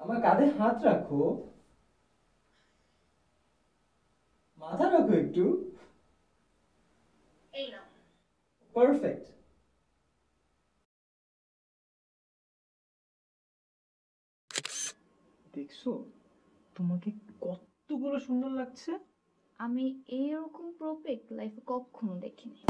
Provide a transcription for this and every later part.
আমার কাঁধে হাত রাখো, মাথা রাখো একটু। এই নাও। পারফেক্ট। দেখছো তোমাকে কতগুলো সুন্দর লাগছে। আমি এইরকম প্রোপেক লাইফে কখনো দেখিনি।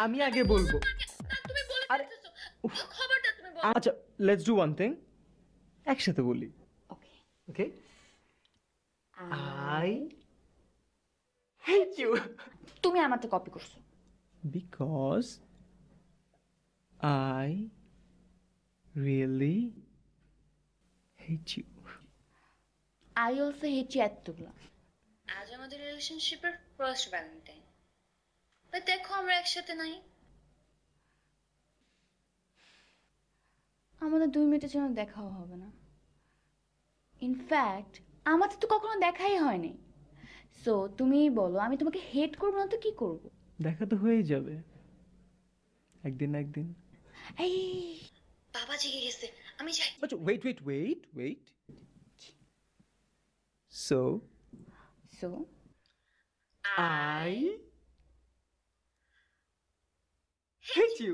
আমি আগে বলবো। তুমি বলে আরে খবরদার তুমি বলো। আচ্ছা, লেটস ডু ওয়ান থিং, একসাথে বলি। ওকে। ওকে, আই হেট ইউ তুমি আমাকে কপি করছো। Because I really hate you. I also hate you এতগুলো। আজ আমাদের রিলেশনশিপের ফার্স্ট ভ্যালেন্টাইন, বাট দেখো আমরা একসাথে নাই। আমাদের 2 মিনিটের জন্য দেখাও হবে না। ইনফ্যাক্ট আমাদের তো কখনো দেখাই হয়নি। সো তুমিই বলো, আমি তোমাকে হেট করবো না তো কি করবো? দেখা তো হয়েই যাবে একদিন না একদিন। এই বাবা জেগে গেছে, আমি যাই। আচ্ছা, wait. So so I hate you.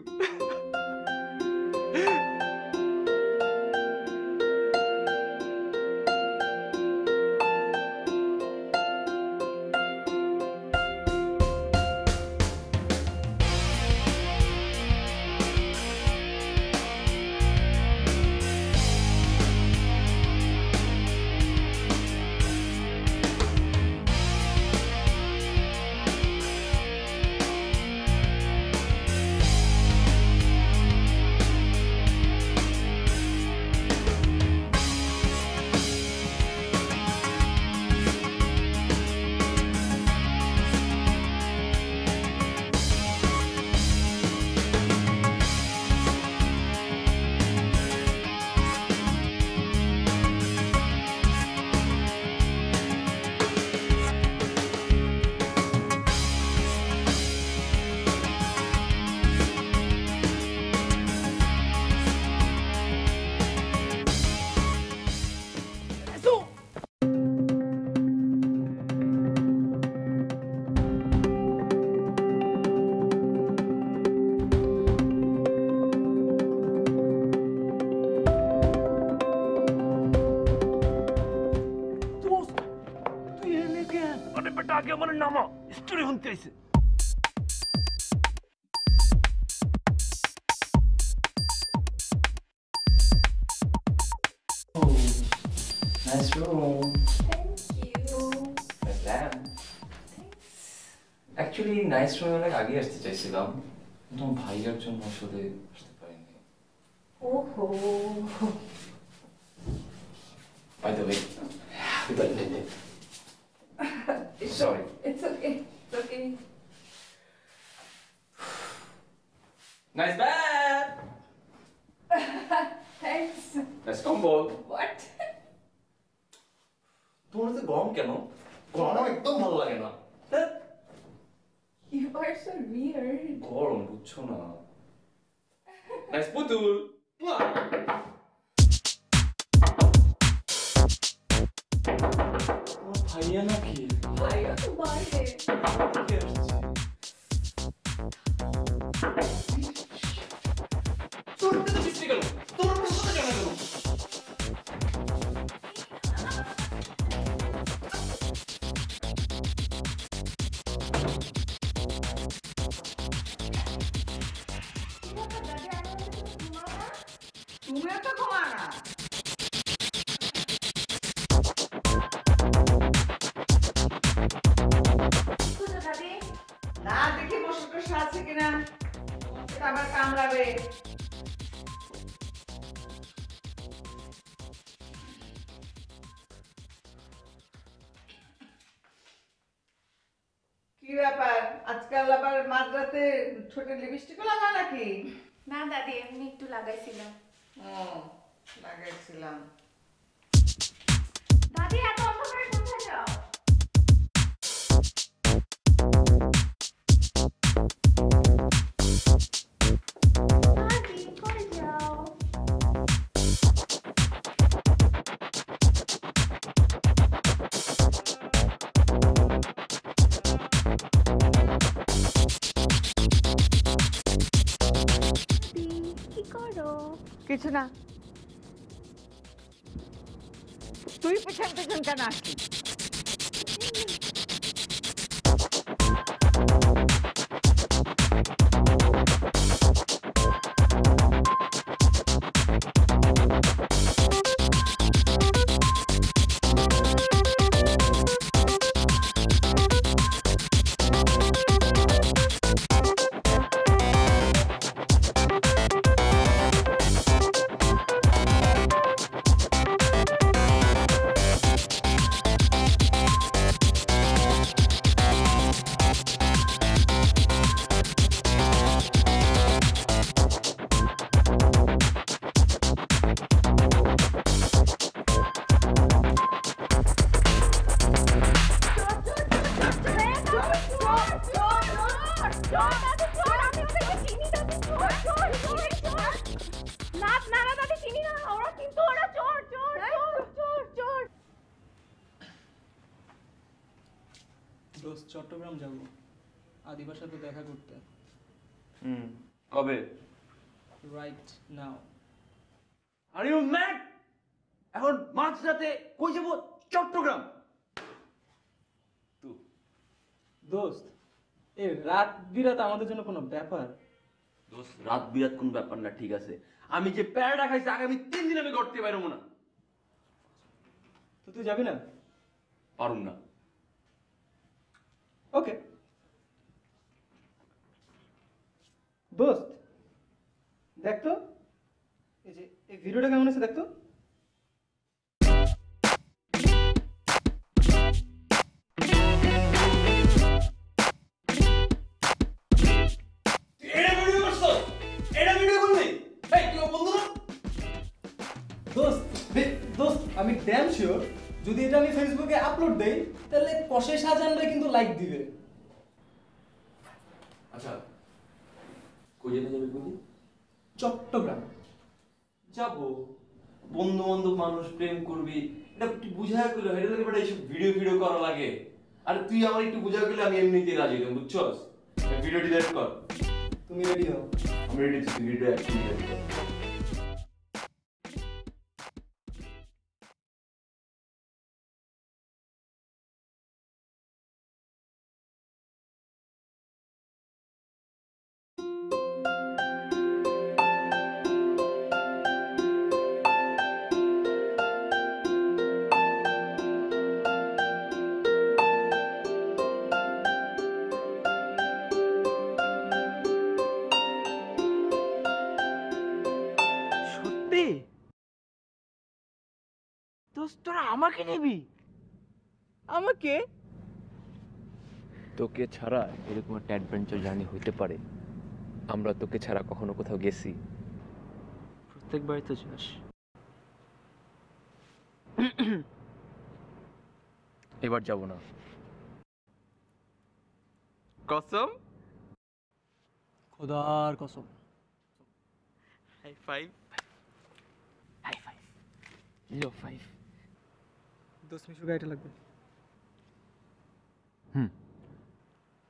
তুই এনে কেন? আরে বেটা, আগে আমার নামা, স্টোরি শুনতে আইছে। Nice room. Thank you. Madam. Actually, nice room অনেক আগে আসতে চাইছিলাম, কিন্তু আমার ভাইয়ার জন্য আসলে আসতে পারিনি। ওহো। By the way, happy birthday. Sorry. It's okay. It's okay. Nice bed. Thanks. Nice combo. What? তোমার তো গরম কেন? গরম আমার একদম ভালো লাগে না। You are so weird. গরম বুঝছো না। নাইস পুতুল। তোমার ভাইয়া নাকি? ভাইয়া তো বাইরে। কে আসছে? তোর তো বিশ্রী গেল। তোর সাথে জানা গেল। তুমিও তো ঘুমা না। না দেখি বসে বসে আছে কিনা, এটা আবার কামড়াবে। কি ব্যাপার, আজকাল আবার মাঝরাতে ছোট লিপস্টিকও লাগাও নাকি? না দাদি, এমনি একটু লাগাইছিলাম। লাগাইছিলাম। দাদি এত অন্ধকারে কোথায় যাও? দাদি কোথায় যাও? কি করো? কিছু না। তুই পেছন পেছন কেন আসছিস? দোস্ত চট্টগ্রাম যাব আদিবার সাথে দেখা করতে। কবে? Right now. Are you mad? এখন মাঝরাতে কই যাব? চট্টগ্রাম? দোস্ত এই রাত বিরাত আমাদের জন্য কোনো ব্যাপার? দোস্ত রাত বিরাত কোন ব্যাপার না, ঠিক আছে। আমি যে প্যারাটা খাইছি আগামী 3 দিন আমি করতে পারবো না। তো তুই যাবি না? পারুম না। ওকে দোস্ত, দেখ তো এই যে এই ভিডিওটা কেমন আছে দেখ তো। এটা ভিডিও করছো? এটা ভিডিও করলি? এই তুই বন্ধু না? দোস্ত আমি ড্যাম শিওর যদি এটা আমি ফেসবুকে আপলোড দেই তাহলে কষে শাহজাহানরা কিন্তু লাইক দিবে। আচ্ছা কই যেতে যাবি বলি? চট্টগ্রাম যাবো, বন্ধু বান্ধব মানুষ, প্রেম করবি, এটা তুই বুঝায় করলে এটা লাগে বেটা, এইসব ভিডিও ভিডিও করা লাগে। আর তুই আমার একটু বুঝায় করলে আমি এমনিতেই রাজি হইতাম, বুঝছস? ভিডিও ডিলিট কর। তুমি রেডি হও। আমি রেডি, তুই ভিডিও একটু ডিলিট কর। সত্যি দোস্ত তোরা আমাকে নিবি? আমাকে? তোকে ছাড়া এরকম একটা অ্যাডভেঞ্চার জার্নি হইতে পারে? আমরা তোকে ছাড়া কখনো কোথাও গেছি? প্রত্যেকবারই তো যাস। এবার যাব না। কসম? খোদার কসম। High five. High five, low five. দোস্ত মিশু গাড়িটা লাগবে।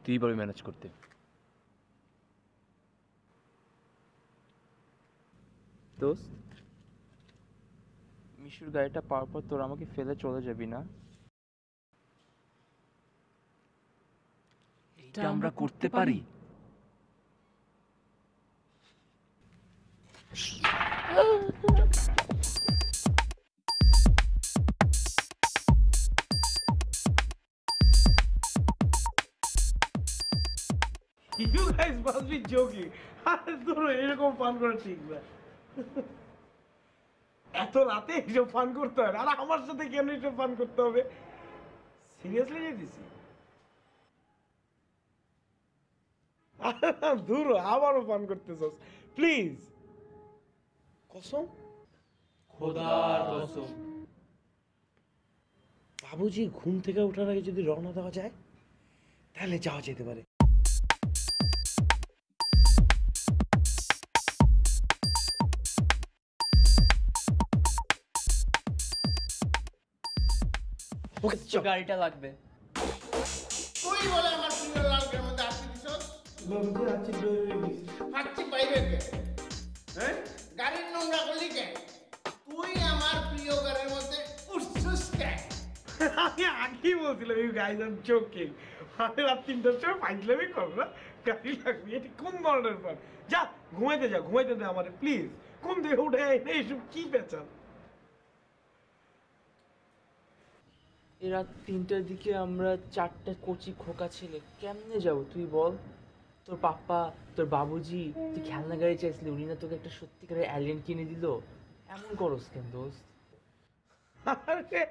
তুই পারবি ম্যানেজ করতে। দোস্ত মিশুর গাড়িটা পাওয়ার পর তোর আমাকে ফেলে চলে যাবি না? এটা আমরা করতে পারি। You guys must be joking. আরে তোর এরকম ফান করা ঠিক না। এত রাতে এসব ফান করতে হয়? আর আমার সাথে কেন এসব ফান করতে হবে? সিরিয়াসলি যেতেছি? দূর আবারও ফান করতেছস, প্লিজ। কসম? খোদার কসম। বাবুজি ঘুম থেকে ওঠার আগে যদি রওনা দেওয়া যায় তাহলে যাওয়া যেতে পারে। ওকে চল। গাড়িটা লাগবে। তুই বলে আমার প্রিয় লালকের মধ্যে আসি দিছস? বাবুজি আছি হাঁচি বাইরে কে? হ্যাঁ? গাড়ির নোংরা করলি কে? তুই আমার প্রিয় গাড়ির মধ্যে উঠছস কে? আমি আগেই বলছিলাম এই গাইজ আম চোকিং। আমি রাত 3টার সময় ফাইজলামি করবো না, গাড়ি লাগবে। এটি কোন ধরনের পর? যা ঘুমাইতে দে আমারে প্লিজ। কোন থেকে উঠে এইসব কি পেঁচাল? এই রাত 3টার দিকে আমরা 4টা কচি খোকা ছেলে কেমনে যাবো তুই বল? তোর পাপ্পা, তোর বাবুজি, তুই খেলনা গাড়ি চাইছিলি, উনি না তোকে একটা সত্যিকারের অ্যালিয়েন কিনে দিল? এমন করস কেন দোস্ত? আরে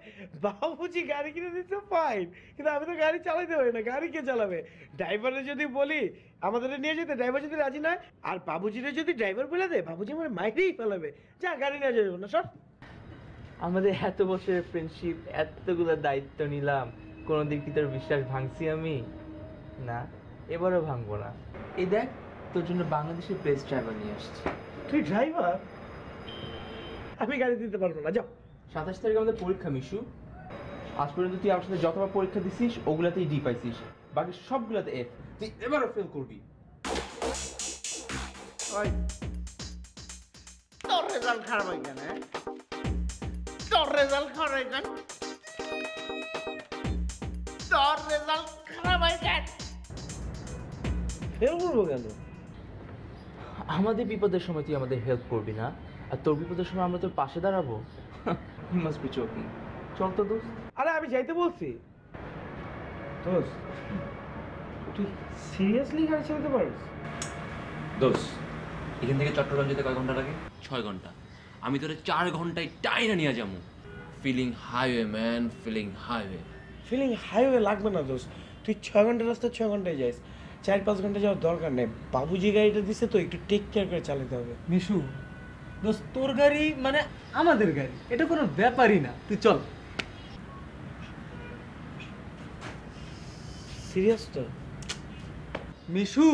বাবুজি গাড়ি কিনে দিতে ফাইন, কিন্তু আমি তো গাড়ি চালাইতে পারি না। গাড়ি কে চালাবে? ড্রাইভারে যদি বলি আমাদের নিয়ে যেতে, ড্রাইভার যদি রাজি নয়, আর বাবুজিরে যদি ড্রাইভার বলে দেয়, বাবুজি আমার মাইরেই ফেলাবে। যা গাড়ি নিয়ে যাবে না সব। আমাদের এত বছরের ফ্রেন্ডশিপ, এতগুলো দায়িত্ব নিলাম, কোনোদিন কি তোর বিশ্বাস ভাঙছি আমি? না, এবারও ভাঙবো না। এই দেখ, তোর জন্য বাংলাদেশের বেস্ট ড্রাইভার নিয়ে আসছি। তুই ড্রাইভার? আমি গাড়ি দিতে পারবো না, যাও। 27 তারিখে আমাদের পরীক্ষা মিশু। আজ পর্যন্ত তুই আমার সাথে যতবার পরীক্ষা দিছিস ওগুলাতেই ডি পাইছিস, বাকি সবগুলাতে এফ। তুই এবারও ফেল করবি। তোর রেজাল্ট খারাপ হয় কেন? তোর রেজাল্ট খারাপ হয় কেন? তোর রেজাল্ট খারাপ হয় কেন? ফেল করবো কেন? আমাদের বিপদের সময় তুই আমাদের হেল্প করবি না, আর তোর বিপদের সময় আমরা তোর পাশে দাঁড়াবো? You must be joking. চল তো দোস্ত। আরে আমি যাইতে বলছি। দোস্ত, তুই সিরিয়াসলি গাড়ি চালাতে পারিস? দোষ, এখান থেকে চট্টগ্রাম যেতে কয় ঘন্টা লাগে? 6 ঘন্টা। আমি তোরে 4 ঘন্টায় টাইনা নিয়ে যাবো। Feeling highway man, feeling highway. Feeling highway লাগবে না দোস্ত। তুই 6 ঘন্টা রাস্তা 6 ঘন্টায় যাইস, 4-5 ঘন্টা যাওয়ার দরকার নেই। বাবুজি গাড়িটা দিছে তো, একটু টেক কেয়ার করে চালাতে হবে। মিশু দোস্ত, তোর গাড়ি মানে আমাদের গাড়ি, এটা কোনো ব্যাপারই না। তুই চল। সিরিয়াস তো? মিশু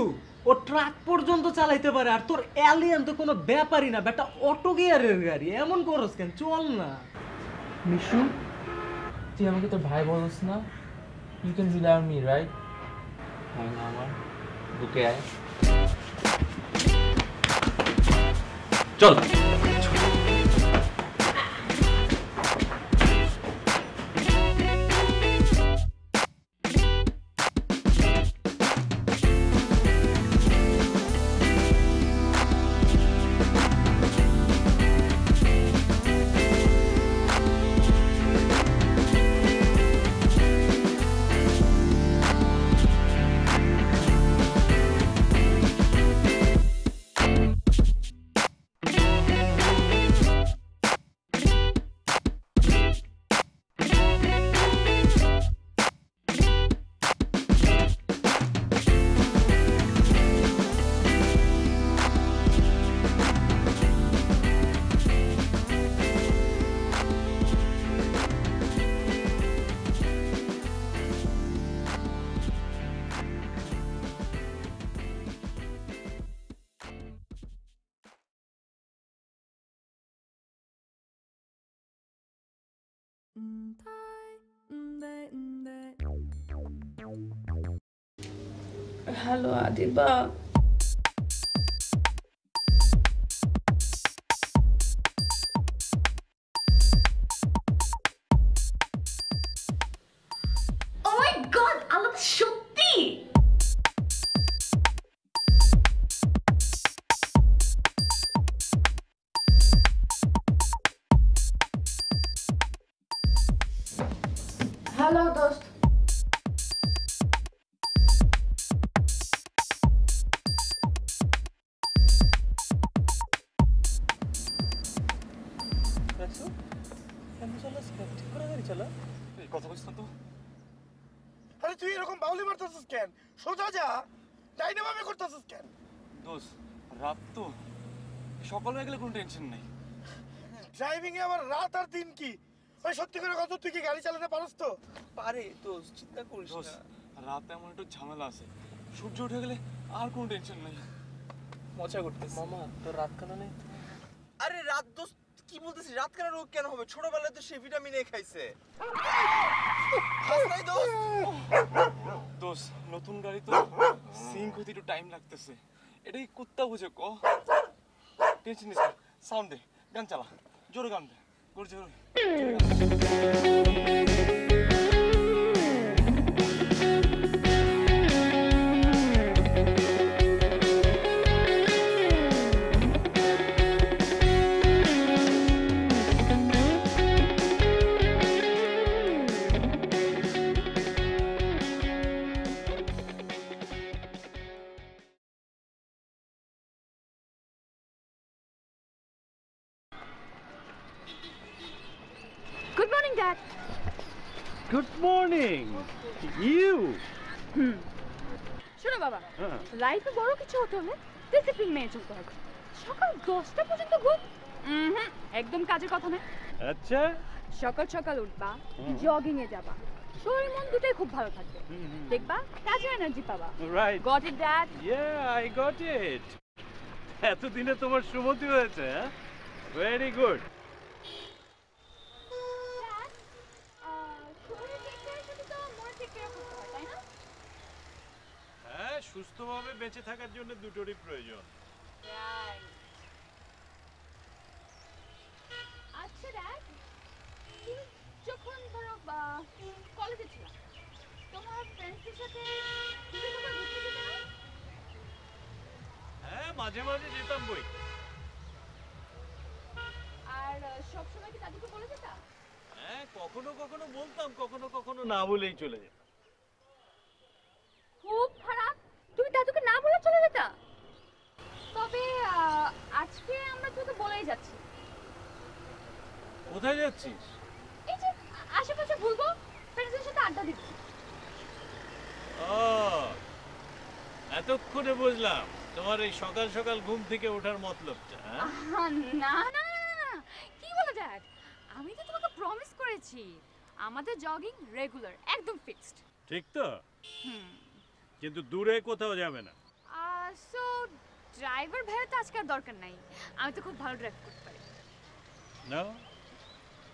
ও ট্রাক পর্যন্ত চালাইতে পারে, আর তোর অ্যালিয়ান তো কোনো ব্যাপারই না। বেটা অটো গিয়ারের গাড়ি, এমন করস কেন? চল না। মিশু, তুই আমাকে তোর ভাই বলস না? You can rely on me, right? হয় না আমার বুকে আয়। চল। Hello Adiba. Oh my god, আল্লাহ সত্যি। হ্যালো দোস্ত। আরে তুই এরকম বাউলি মারতেছিস কেন? সোজা যা, ডাইনামামে করতেছিস কেন? দোষ, রাত তো সকাল হয়ে গেলে কোনো টেনশন নেই। ড্রাইভিং এ আবার রাত আর দিন কি? ভাই সত্যি করে কত, তুই কি গাড়ি চালাতে পারস তো? পারে দোস্ত, চিন্তা করিস না। রাতে আমার একটু ঝামেলা আছে, সূর্য উঠে গেলে আর কোনো টেনশন নাই। মজা করতেছিস মামা তোর রাত কানা নেই? আরে রাত দোস্ত কি বলতেছিস? রাত কেন রোগ কেন হবে? ছোটবেলায় তো সে ভিটামিন এ খাইছে। দোষ নতুন গাড়ি তো সিঙ্ক হতে একটু টাইম লাগতেছে, এটাই কুত্তা বুঝে ক। টেনশন নিস না, সাউন্ড দে, গান চালা, জোরে গান দে, জোরে জোরে। Good morning, Dad. Good morning you. শোনো বাবা, লাইফে বড় কিছু হতে হলে ডিসিপ্লিন মেনে চলতে হবে। সকাল 10টা পর্যন্ত ঘুম একদম কাজের কথা না। আচ্ছা, সকাল সকাল উঠবা, জগিং এ যাবা, শরীর মন দুটোই খুব ভালো থাকবে। দেখবা কাজে এনার্জি পাবা। Right. Got it dad? Yeah, I got it. এতদিনে তোমার সুমতি হয়েছে, হ্যাঁ? Very good. হ্যাঁ, সুস্থভাবে বেঁচে থাকার জন্য দুটোরই প্রয়োজন। আচ্ছা ড্যাড, তুমি যখন ধরো কলেজে ছিল, তোমার ফ্রেন্ডসদের সাথে তুমি কোথাও ঘুরতে যেতে না? হ্যাঁ, মাঝে মাঝে যেতাম বই। আর সবসময় কি দাদুকে বলে যেতা? হ্যাঁ, কখনো কখনো বলতাম, কখনো কখনো না বলেই চলে যেতাম। খুব খারাপ, তুমি দাদুকে না বলে চলে যেতা। তবে আজকে আমরা তোকে বলেই যাচ্ছি। কোথায় যাচ্ছিস? এই যে আশেপাশে ঘুরবো, ফ্রেন্ডসদের সাথে আড্ডা দিব। ও, এতক্ষণে বুঝলাম তোমার এই সকাল সকাল ঘুম থেকে ওঠার মতলবটা। না না না, কি বলে ড্যাড, আমি তো তোমাকে প্রমিস করেছি আমাদের জগিং রেগুলার, একদম ফিক্সড। ঠিক তো? কিন্তু দূরে কোথাও যাবে না। সো ড্রাইভার ভাইয়ের তো আজকে আর দরকার নাই, আমি তো খুব ভালো ড্রাইভ করতে পারি। না,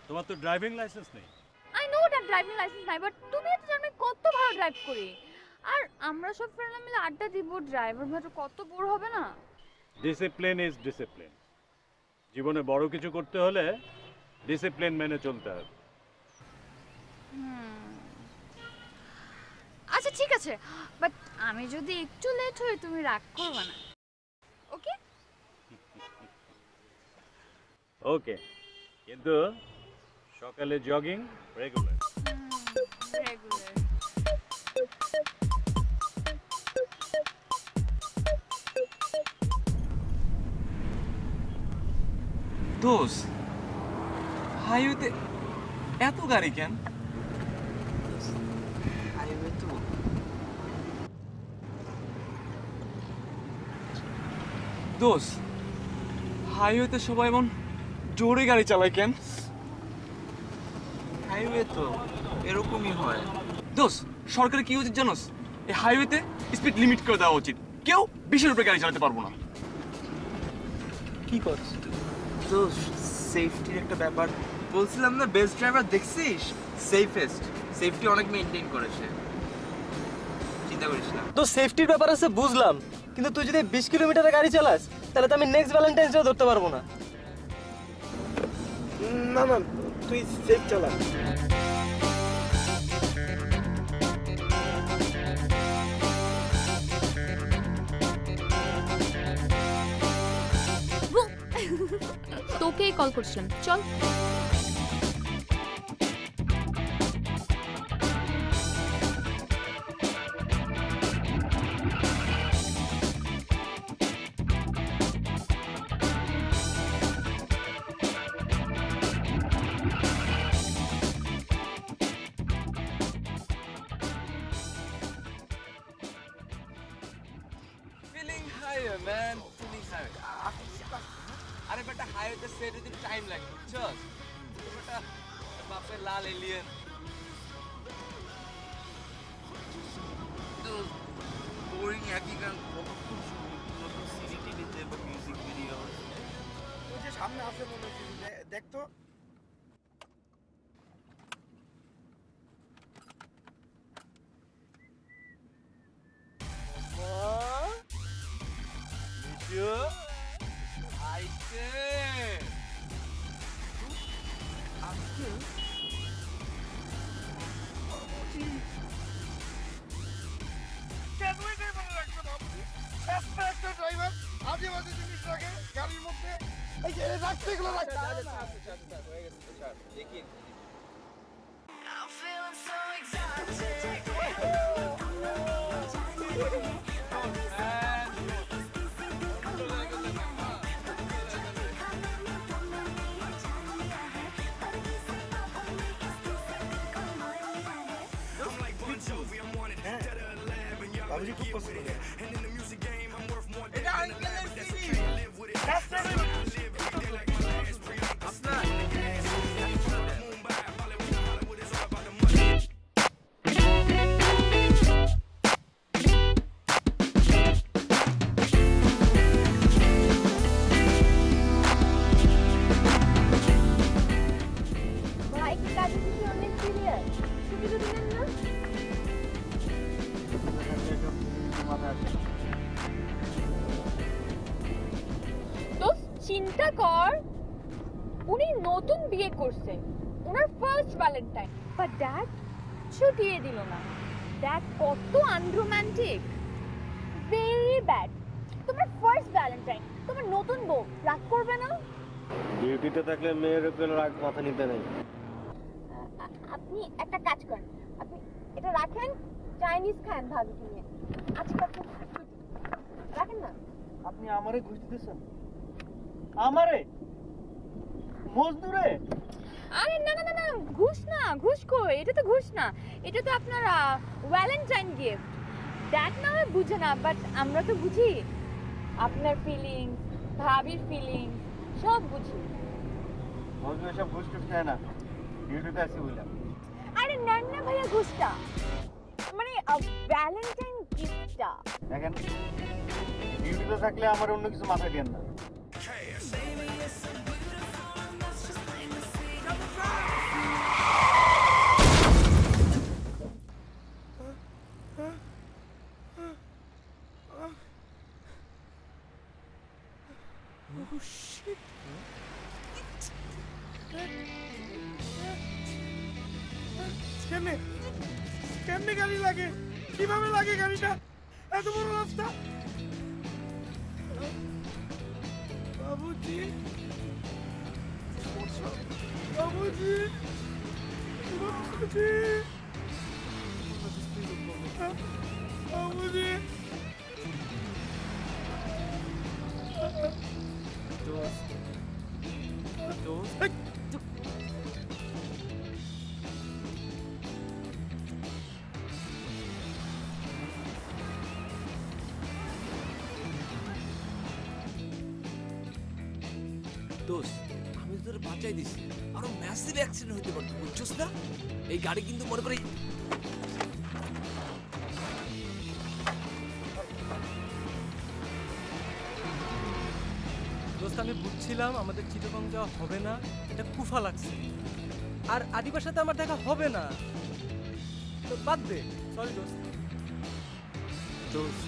তোমার তো ড্রাইভিং লাইসেন্স নেই। I know that driving licence নাই, বাট তুমি তো জানো আমি কত ভালো ড্রাইভ করি। আর আমরা সব ফ্রেন্ডরা মিলে আড্ডা দিব, ড্রাইভার ভাই তো কত বোর হবে না। Discipline is discipline. জীবনে বড় কিছু করতে হলে ডিসিপ্লিন মেনে চলতে হবে। আচ্ছা ঠিক আছে, বাট আমি যদি একটু লেট হই তুমি রাগ করবে না, ওকে? ওকে, কিন্তু সকালে জগিং রেগুলার। রেগুলার। দোষ হাইওয়েতে এত গাড়ি কেন? হাইওয়ে তো দোষ হাইওয়েতে সবাই এমন জোরে গাড়ি চালায় কেন? হাইওয়ে তো এরকমই হয়। দোষ সরকারের কি উচিত জানোস? এই হাইওয়েতে স্পিড লিমিট করে দেওয়া উচিত, কেউ 20-এর উপরে গাড়ি চালাতে পারবো না। কি করছিস দোষ? সেফটির একটা ব্যাপার বলছিলাম না, বেস্ট ড্রাইভার দেখছিস? সেফটি অনেক মেইনটেইন করেছে, চিন্তা করিস না। তো সেফটির ব্যাপার আছে বুঝলাম, কিন্তু তুই যদি 20 কিলোমিটারের গাড়ি চালাস তাহলে তো আমি নেক্সট ভ্যালেন্টাইন্স ডে ধরতে পারবো না। না না, তুই সেফ চালা। তোকেই কল করছিলাম, চল। Feeling high man, feeling high. আরে আরে বেটা হাইওয়েতে সেট হতে টাইম লাগে বুঝছস বেটা বাপের লাল এলিয়েন তো বোরিং একই গান কতক্ষণ শুনি নতুন সিডি টিভিতে বা মিউজিক ভিডিও ওই যে সামনে আছে মনে হচ্ছে দেখ তো গাড়ির মধ্যে এই যে রাখতে এগুলো রাখতে হয়ে গেছে তো ছাড় দেখি বাবুজি খুব পছন্দ করে এটা আঙ্কেলের সিডি ভাই কি কাজে কিছু অনেক সিরিয়াস ছুটি যদি নেন না তো চিন্তা কর উনি নতুন বিয়ে করছে ওনার ফার্স্ট ভ্যালেন্টাইন বাট ড্যাড ছুটিয়ে দিল না ড্যাড কত আনরোম্যান্টিক ভেরি ব্যাড তোমার ফার্স্ট ভ্যালেন্টাইন তোমার নতুন বউ রাগ করবে না ডিউটিতে থাকলে মেয়ের উপর রাগ মাথা নিতে নেই আপনি একটা কাজ করেন আপনি এটা রাখেন চাইনিজ খান ভাবিকে নিয়ে আজকে আপনি ছুটি রাখেন না আপনি আমারে ঘুষ দিতেছেন আমারে মজদুরে আরে না না না না ঘুষ কই এটা তো ঘুষ না এটা তো আপনার ভ্যালেন্টাইন গিফট দ্যাট না হয় বুঝে না বাট আমরা তো বুঝি আপনার ফিলিংস ভাবির ফিলিংস সব বুঝি মজদুরে সব ঘুষ টুস খায় না ডিউটিতে আসি বললাম আরে নেন না ভাইয়া ঘুষটা মানে ভ্যালেন্টাইন গিফটটা দেখেন ডিউটিতে থাকলে আমার অন্য কিছু মাথায় দেন না কেমনে গাড়ি লাগে কিভাবে লাগে গাড়িটা এত বড় রাস্তা বাবুজি বাবুজি বাবুজি বাবুজি দোস্ত আমি তো তোর বাঁচাই দিছি আরো ম্যাসিভ অ্যাক্সিডেন্ট হতে পারতো বুঝছস না এই গাড়ি কিন্তু মনে করি দোস্ত আমি বুঝছিলাম আমাদের চিটাগং যাওয়া হবে না এটা কুফা লাগছে আর আদিবার সাথে আমার দেখা হবে না তো বাদ দে সরি দোস্ত দোস্ত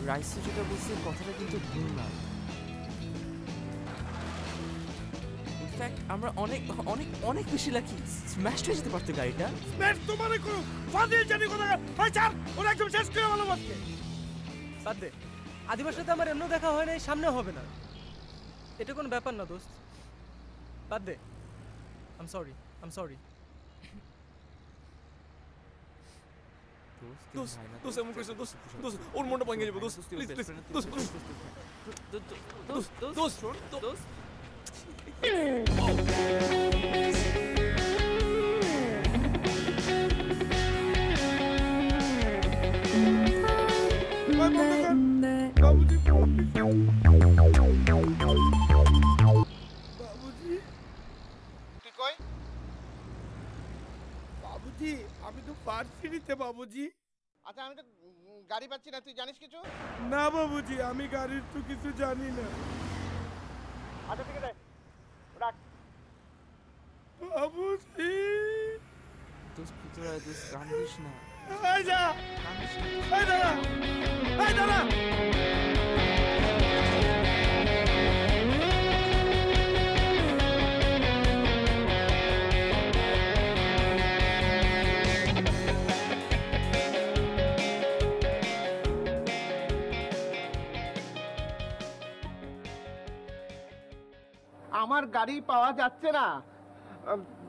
রাইসু যেটা বলছে কথাটা কিন্তু ভুল না ইনফ্যাক্ট আমরা অনেক অনেক অনেক বেশি লাকি স্ম্যাশ হয়ে যেতে পারতো গাড়িটা স্ম্যাশ তোমারে করো ফাদিল জানি কথা ভাই চার ওরা একদম শেষ করে ভালো বাসকে বাদ দে আদিবার সাথে আমার এমনও দেখা হয় নাই সামনেও হবে না এটা কোনো ব্যাপার না দোস্ত বাদ দে আই এম সরি দোস্ত এমন করিস দোস্ত দোস্ত ওর মনটা ভাঙে যাবে দোস্ত প্লিজ প্লিজ দোস্ত দোস্ত দোস্ত দোস্ত বাবুজি বাবুজি আমি তো পারছি নিতে বাবুজি। আচ্ছা আমি তো গাড়ি পাচ্ছি না, তুই জানিস কিছু? না বাবুজি আমি গাড়ির তো কিছু জানি না। আচ্ছা ঠিক আছে রাখ। বাবুজি দোস্ত ভিতরে আয়, দোস্ত কান্দিস না। এই যা, এই দাঁড়া, এই দাঁড়া। আমার গাড়ি পাওয়া যাচ্ছে না।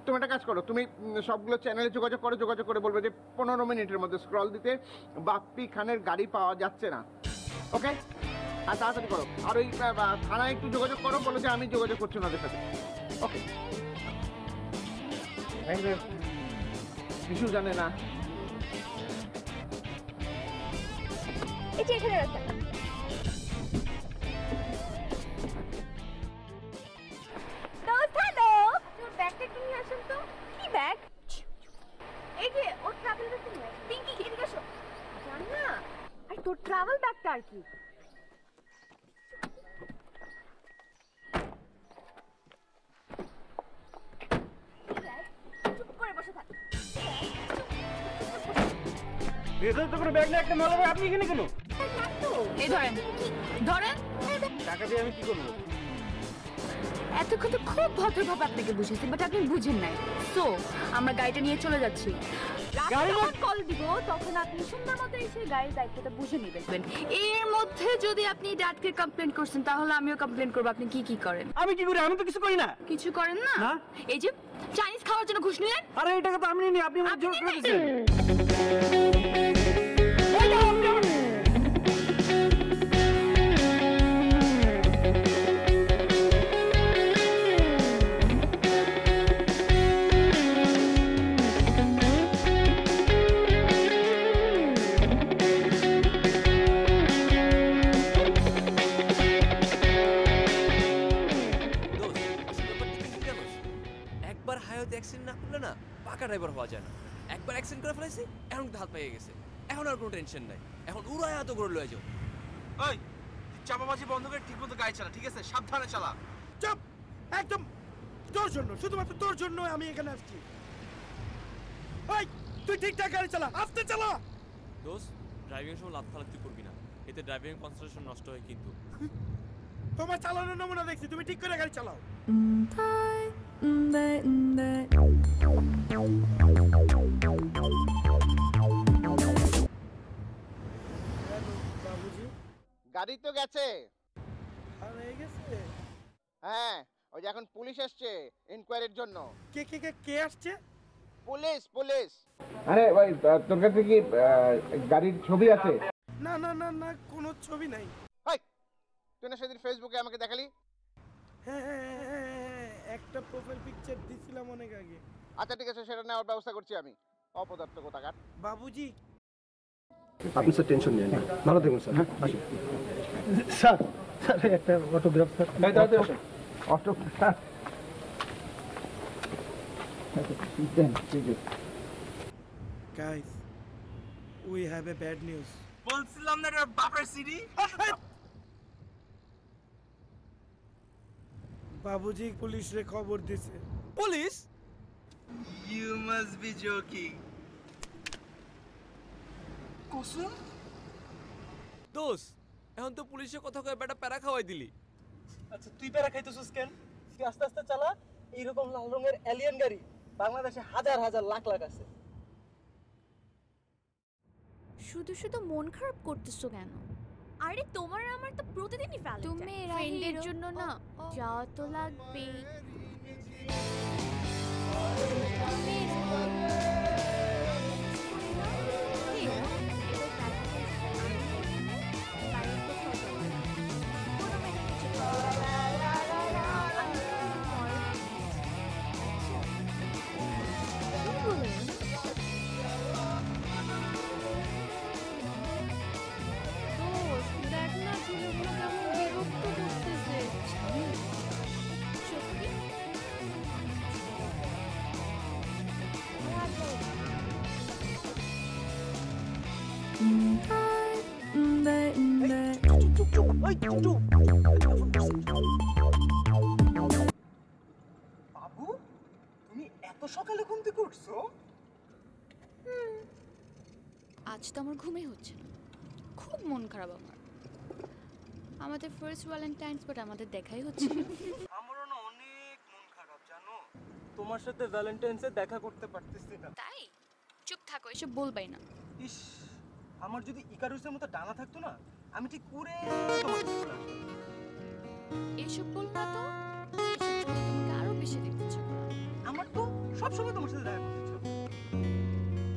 তুমি একটা কাজ করো, তুমি সবগুলো চ্যানেলে যোগাযোগ করে বলবে যে 15 মিনিটের মধ্যে স্ক্রল দিতে বাপ্পি খানের গাড়ি পাওয়া যাচ্ছে না। ওকে, আর তাড়াতাড়ি করো। আর ওই থানায় একটু যোগাযোগ করো, বলো যে আমি যোগাযোগ করছি ওনাদের সাথে। ওকে, কিছু জানে না। এই যে এখানে রাখেন। দোস্ত হ্যালো, তোর ব্যাগটা কি নিয়ে আসেন তো? কি ব্যাগ? এই যে ওর ট্রাভেল ব্যাগ নিয়ে। পিঙ্কি এদিকে আসো। জান না, আর তোর ট্রাভেল ব্যাগটা আর কি? চুপ করে বসে থাক। ভেতরে তো কোনো ব্যাগ নেই, একটা মালা। আপনি এখানে কেন? এই ধরেন ধরেন। টাকা দিয়ে আমি কি করবো? এতক্ষণ তো খুব ভদ্রভাবে আপনাকে বুঝেছি, বাট আপনি বুঝেন নাই। সো আমরা গাড়িটা নিয়ে চলে যাচ্ছি। গাড়ি যখন কল দিব তখন আপনি সুন্দর মতো এসে গাড়ির দায়িত্বটা বুঝে নেবেন। এর মধ্যে যদি আপনি ড্যাডকে কমপ্লেন করছেন তাহলে আমিও কমপ্লেন করবো। আপনি কি কি করেন? আমি কি করি? আমি তো কিছু করি না। কিছু করেন না? এই যে চাইনিজ খাওয়ার জন্য ঘুষ নিলেন। আরে এই টাকা তো আমি নিই, আপনি আমার জোর করে দিয়েছেন। একবার হায়াতে অ্যাক্সিডেন্ট না করলে না পাকা ড্রাইভার হওয়া যায় না। একবার অ্যাক্সিডেন্ট করে ফেলেছি, এখন তো হাত পেয়ে গেছে, এখন আর কোনো টেনশন নাই। এখন উড়ায় এত করে লয়ে যাও। ওই চাপাবাজি বন্ধ করে ঠিকমতো গাড়ি চালা, ঠিক আছে? সাবধানে চালা। চুপ, একদম তোর জন্য, শুধুমাত্র তোর জন্য আমি এখানে আসছি। ওই তুই ঠিকঠাক গাড়ি চালা, আস্তে চালা। দোস্ত ড্রাইভিং সময় লাফালাফি করবি না, এতে ড্রাইভিং কনসেন্ট্রেশন নষ্ট হয় কিন্তু। তোমার চালানোর নমুনা দেখছি, তুমি ঠিক করে গাড়ি চালাও। বাবুজি গাড়ি তো গেছে। আর হয়ে গেছে? হ্যাঁ, ওই যে এখন পুলিশ আসছে ইনকোয়ারির জন্য। কে কে কে কে আসছে? Police police. আরে ভাই, তোর কাছে কি গাড়ির ছবি আছে? না না না না, কোনো ছবি নাই। হাই, তুই না সেদিন ফেসবুকে আমাকে দেখালি? হ্যাঁ, একটা প্রোফাইল পিকচার দিছিলাম অনেক আগে। আচ্ছা ঠিক আছে, সেটা নেওয়ার ব্যবস্থা করছি আমি। অপদার্থ কোথাকার। বাবুজি আপনি স্যার টেনশন নিয়েন না, ভালো থাকুন স্যার। আসুন স্যার, স্যার একটা অটোগ্রাফ স্যার। তাড়াতাড়ি আসুন। অটোগ্রাফ দেন, ঠিক আছে। Guys, we have a bad news. বলছিলাম না এটা বাপের সিডি। বাবুজি পুলিশে খবর দিছে। Police? You must be joking. Kusum দোস্ত এখন তো পুলিশের কথা কয়ে বেটা প্যারা খাওয়াই দিলি। আচ্ছা তুই প্যারা খাইতেছিস কেন? তুই আস্তে আস্তে চালা। এইরকম লাল রঙের এলিয়েন গাড়ি বাংলাদেশে হাজার হাজার লাখ লাখ আছে। শুধু শুধু মন খারাপ করতেছো কেন? আরে তোমার আমার তো প্রতিদিনই ভ্যালেন্টাইন। তুমি ফ্রেন্ডের জন্য না যাওয়া তো লাগবেই। বাবু তুমি এত সকালে ঘুম থেকে উঠছো? আজ তো আমার ঘুমই হচ্ছে না, খুব মন খারাপ আমার। আমাদের ফার্স্ট ভ্যালেন্টাইন্স বাট আমাদের দেখাই হচ্ছে না। আমারও না অনেক মন খারাপ জানো, তোমার সাথে ভ্যালেন্টাইন্সে দেখা করতে পারতেছি না। তাই চুপ থাকো, এসব বলবাই না। ইস, আমার যদি ইকারুসের মতো ডানা থাকতো না, আমি ঠিক উড়ে তোমার কাছে চলে আসতাম। এসব বল না তো, এসব বললে তোমাকে আরো বেশি দেখতে ইচ্ছা করে। আমার তো সবসময় তোমার সাথে দেখা করতে ইচ্ছা করে।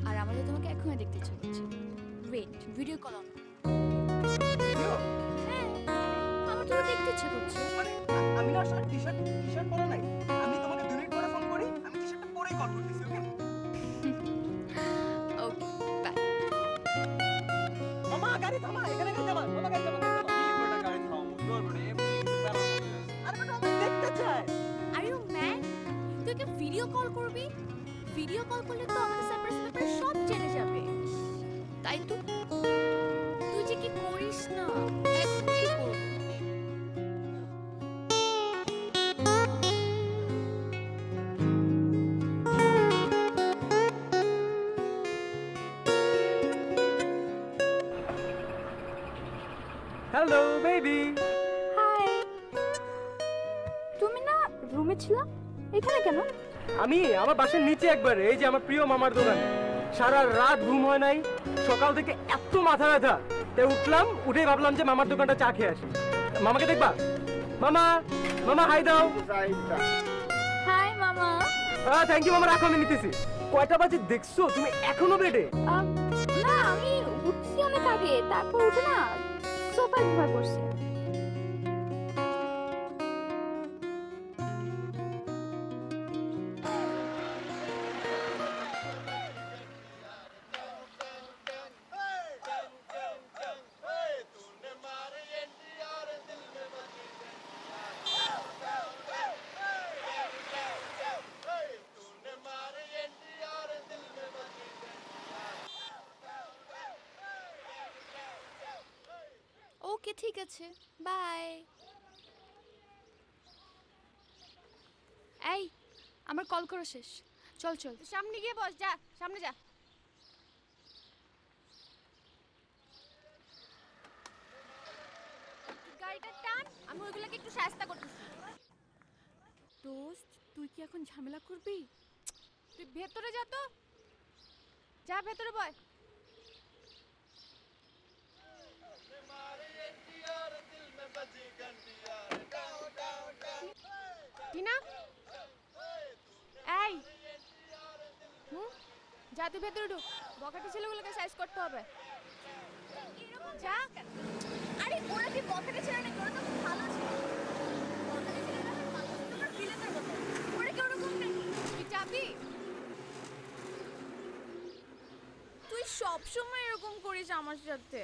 আর আমাদের তোমাকে এখনই দেখতে ইচ্ছা করছে। Wait, video call on. হ্যাঁ, আমার তো দেখতে ইচ্ছা করছে। আমি না আসলে টি-শার্ট পরা নাই, আমি তোমাকে 2 মিনিট পরে ফোন করি, আমি টি-শার্টটা পরেই কল করতেছি। ওকে ওকে, বাই। মামা গাড়ি থামা, এখানে গাড়ি থামা, মামা গাড়ি থামা, গাড়ি থামা। আরে বেটা আমি দেখতে চাই। Are you mad? তুই কি ভিডিও কল করবি? ভিডিও কল করলে তো আমাদের সারপ্রাইজ ব্যাপারে সব জেনে যাবে। তাই তো তুই যে কি করিস না, এখন কি করব? Hello baby. হাই, তুমি না রুমে ছিলা, এখানে কেন? আমি আমার বাসার নিচে একবার, এই যে আমার প্রিয় মামার দোকান। সারা রাত ঘুম হয় নাই, সকাল থেকে এত মাথা ব্যথা, তাই উঠলাম, উঠে ভাবলাম যে মামার দোকানটা চা খেয়ে আসি। মামাকে দেখবা? মামা, মামা হাই দাও। হাই মামা। থ্যাংক ইউ মামা, রাখো আমি নিতেছি। কয়টা বাজে দেখছো তুমি এখনো বেডে? না, আমি উঠছি অনেক আগে, তারপর উঠে না সোফায় ঘুমায় পড়ছি। ওকে ঠিক আছে, বাই। এই, আমার কল করা শেষ, চল চল সামনে গিয়ে বস, যা সামনে যা। গাড়িটা টান, আমি ওইগুলোকে একটু শায়েস্তা করতেছি। দোস্ত, তুই কি এখন ঝামেলা করবি? তুই ভেতরে যা তো, যা ভেতরে বয়। টিনা, এই যা তুই ভেতরে ঢুক, বকাটে ছেলেগুলোকে সাইজ করতে হবে। যা। আরে ওরা কি বকাটে ছেলে নাকি? ওরা তো খুব ভালো ছিল। বকাটে ছেলেরা আমার ভালো ছিল, তোমার ভিলেনের মতো। ওরা কি ওরকম নাকি? তুই যাবি? তুই সবসময় এরকম করিস আমার সাথে।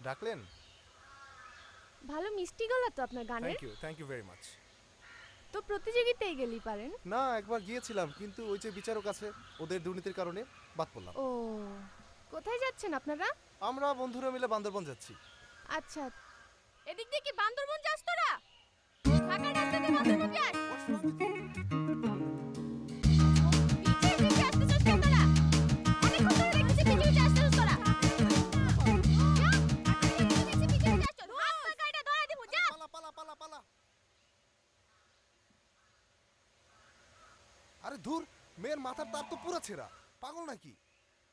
ডাকলেন? ভালো মিষ্টি গলা তো আপনার গানের। Thank you very much. তো প্রতিযোগিতায় গেলি পারেন? না, একবার গিয়েছিলাম, কিন্তু ওই যে বিচারক আছে, ওদের দুর্নীতির কারণে বাদ পড়লাম। ও, কোথায় যাচ্ছেন আপনারা? আমরা বন্ধুরা মিলে বান্দরবন যাচ্ছি। আচ্ছা, এদিক দিয়ে কি বান্দরবন যাস তোরা? ঢাকার রাস্তা দিয়ে বান্দরবন যাস? পিছে পিছে আসতেছিস কেন তোরা? অনেকক্ষণ ধরে দেখতেছি পিছে পিছে আসতেছিস তোরা। যা, পিছে পিছে আসছো। হাত পা গাড়িটা ধরে দিব, যা। পালা। আরে ধুর, মেয়ের মাথার তার তো পুরো ছেঁড়া, পাগল নাকি?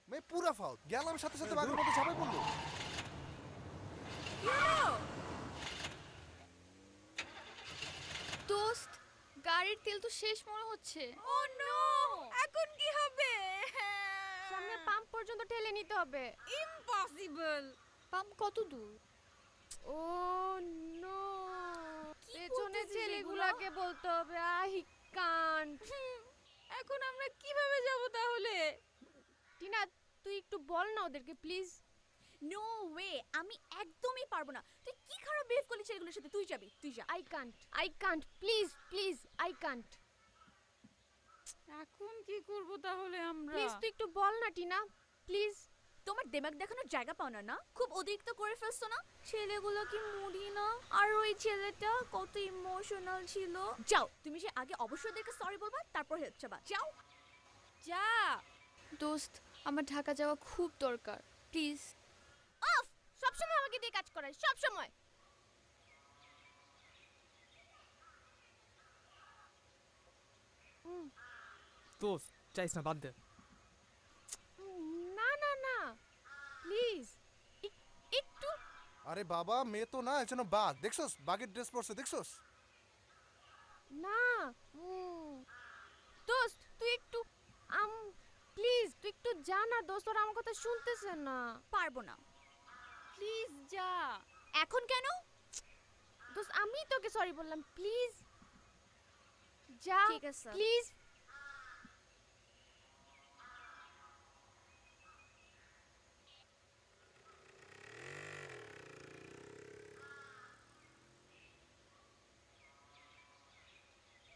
মেয়ে পুরা ফাউল, গেলাম সাথে সাথে বাঘের মতো ঝাঁপাই পড়লো। দোস্ত, গাড়ির তেল তো শেষ মনে হচ্ছে। ও নো, এখন কি হবে? সামনে পাম্প পর্যন্ত ঠেলে নিতে হবে। ইম্পসিবল। পাম্প কত দূর? ও নো, পেছনে ছেলেগুলোকে বলতে হবে আই কান্ট। এখন আমরা কিভাবে যাব তাহলে? টিনা, তুই একটু বল না ওদেরকে প্লিজ। নো ওয়ে, আমি একদমই পারবো না। তুই কি খারাপ বিহেভ করলি ছেলেগুলোর সাথে, তুই যাবি, তুই যা। I can't, please I can't। এখন কি করব তাহলে আমরা? প্লিজ তুই একটু বল না টিনা, প্লিজ। তোমার দিমাগ দেখানোর জায়গা পাও না? খুব অতিরিক্ত করে ফেলছো না? ছেলেগুলো কি মুডি না? আর ওই ছেলেটা কত ইমোশনাল ছিল। যাও, তুমি যে আগে অবশ্যই ওদেরকে সরি বলবা, তারপর হেল্প চাবা। যাও যা। দোস্ত, আমার ঢাকা যাওয়া খুব দরকার, প্লিজ। অফ, সবসময় আমাকে দিয়ে কাজ করায়, সবসময়। দোস্ত চাইছ না, বাদ দে। না প্লিজ একটু। আরে বাবা, মেয়ে তো না, এজন্য বাঘ। দেখছস বাঘের ড্রেস পরছে, দেখছস? না দোস্ত তুই একটু প্লিজ তুই একটু যা না দোস্ত, ওরা আমার কথা শুনতেছে না। পারবো না, প্লিজ যা। এখন কেন? দোস্ত আমি তোকে সরি বললাম, প্লিজ যা। ঠিক আছে, প্লিজ।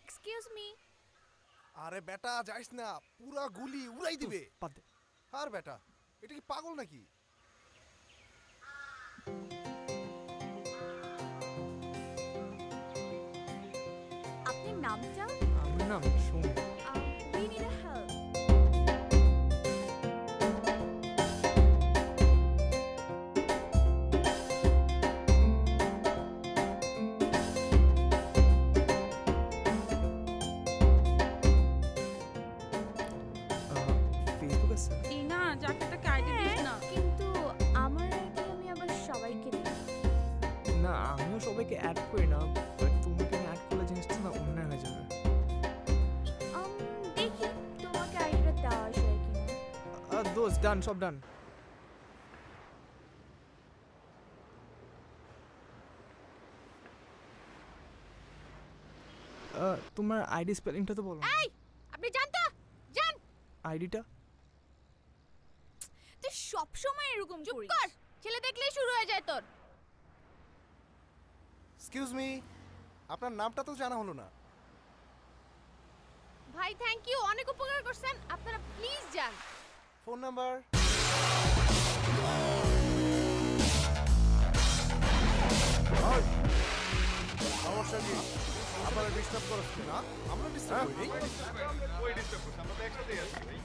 Excuse me. আরে বেটা যাইস না, পুরা গুলি উড়াই দিবে। বাদ দে। আর বেটা, এটা কি পাগল নাকি? আপনার নামটা? আমার নাম Sumi. We need a help. Facebook আছে? টিনা, যাকে তাকে আইডি দিস না। কিন্তু আমার আইডি আমি আবার সবাইকে দিই না, আমিও সবাইকে অ্যাড করি না, বাট তোমাকে অ্যাড করলে জিনিসটা না অন্যায় হয়ে যাবে। দেখি তোমাকে আইডিটা দেওয়া আসে কিনা। দোস্ত ডান, সব ডান। তোমার আইডি স্পেলিংটা তো বলো। এই আপনি জানতো? জান আইডিটা? তুই সব সময় এরকম চুপ কর, ছেলে দেখলেই শুরু হয়ে যায় তোর। এক্সকিউজ মি, আপনার নামটা তো জানা হলো না। ভাই থ্যাংক ইউ, অনেক উপকার করছেন। আপনারা প্লিজ যান। Phone number? সমস্যা কি? আপনারা ডিস্টার্ব করছেন না? আমরা ডিস্টার্ব করিনি। ওই ডিস্টার্ব করছে, আমরা তো একসাথেই আছি ভাই।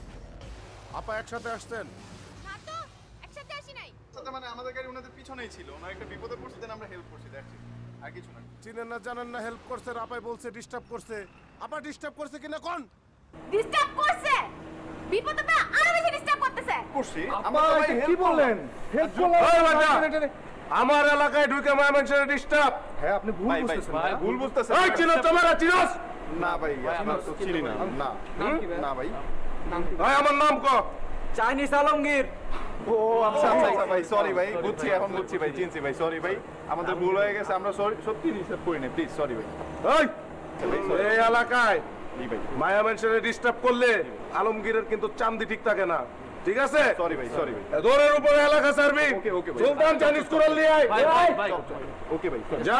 আপা একসাথে আসতেন? না তো একসাথে আসি নাই। সাথে মানে আমাদের গাড়ি ওনাদের পিছনেই ছিল, ওনার একটা বিপদে পড়ছে, দেন আমরা হেল্প করছি, দেখছি আর কিছু না। চিনেন না জানেন না, হেল্প করছে। আপাই বলছে ডিস্টার্ব করছে। আপা ডিস্টার্ব করছে কিনা কোন? ডিস্টার্ব করছে, বিপদে পড়ে আরো বেশি ডিস্টার্ব করতেছে। করছি আমরা কি বললেন? হেল্প করলেন? আমার এলাকায় ঢুকে মানুষের ডিস্টার্ব। হ্যাঁ আপনি ভুল বুঝতেছেন। ভুল বুঝতেছেন। এই চিনো তোমরা চিনোস? না ভাই, আমরা তো চিনি না। না না ভাই। ভাই আমার নাম ক? চাইনিজ আলমগীর। ও আচ্ছা আচ্ছা ভাই, সরি ভাই, বুঝছি, এখন বুঝছি ভাই, চিনছি ভাই, সরি ভাই, আমাদের ভুল হয়ে গেছে, আমরা সরি, সত্যি রিসেপ্ট করি না, প্লিজ সরি ভাই। এই এলাকায় জি ভাই, মায়া মানুষের ডিস্টার্ব করলে আলমগীরের কিন্তু চান্দি ঠিক থাকে না, ঠিক আছে? সরি ভাই, সরি ভাই। দৌড়ের উপরে এলাকা সার্ভি। ওকে ওকে ভাই। সুলতান চাইনিজ কুরাল নিয়ে আয়। ওকে ভাই, যা।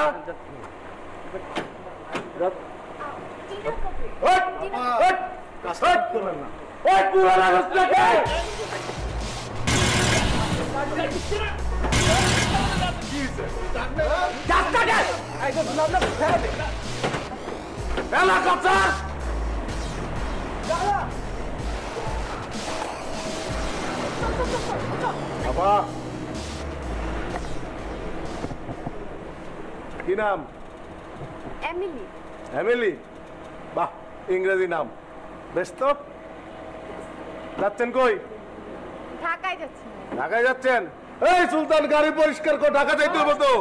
বাবা কি নাম? এমিলি। এমিলি, বাহ ইংরেজি নাম, বেশ তো। যাচ্ছেন কই? ঢাকায় যাচ্ছি। ঢাকায় যাচ্ছেন? এই সুলতান গাড়ি পরিষ্কার কর, ঢাকা যাইতে হবে তো।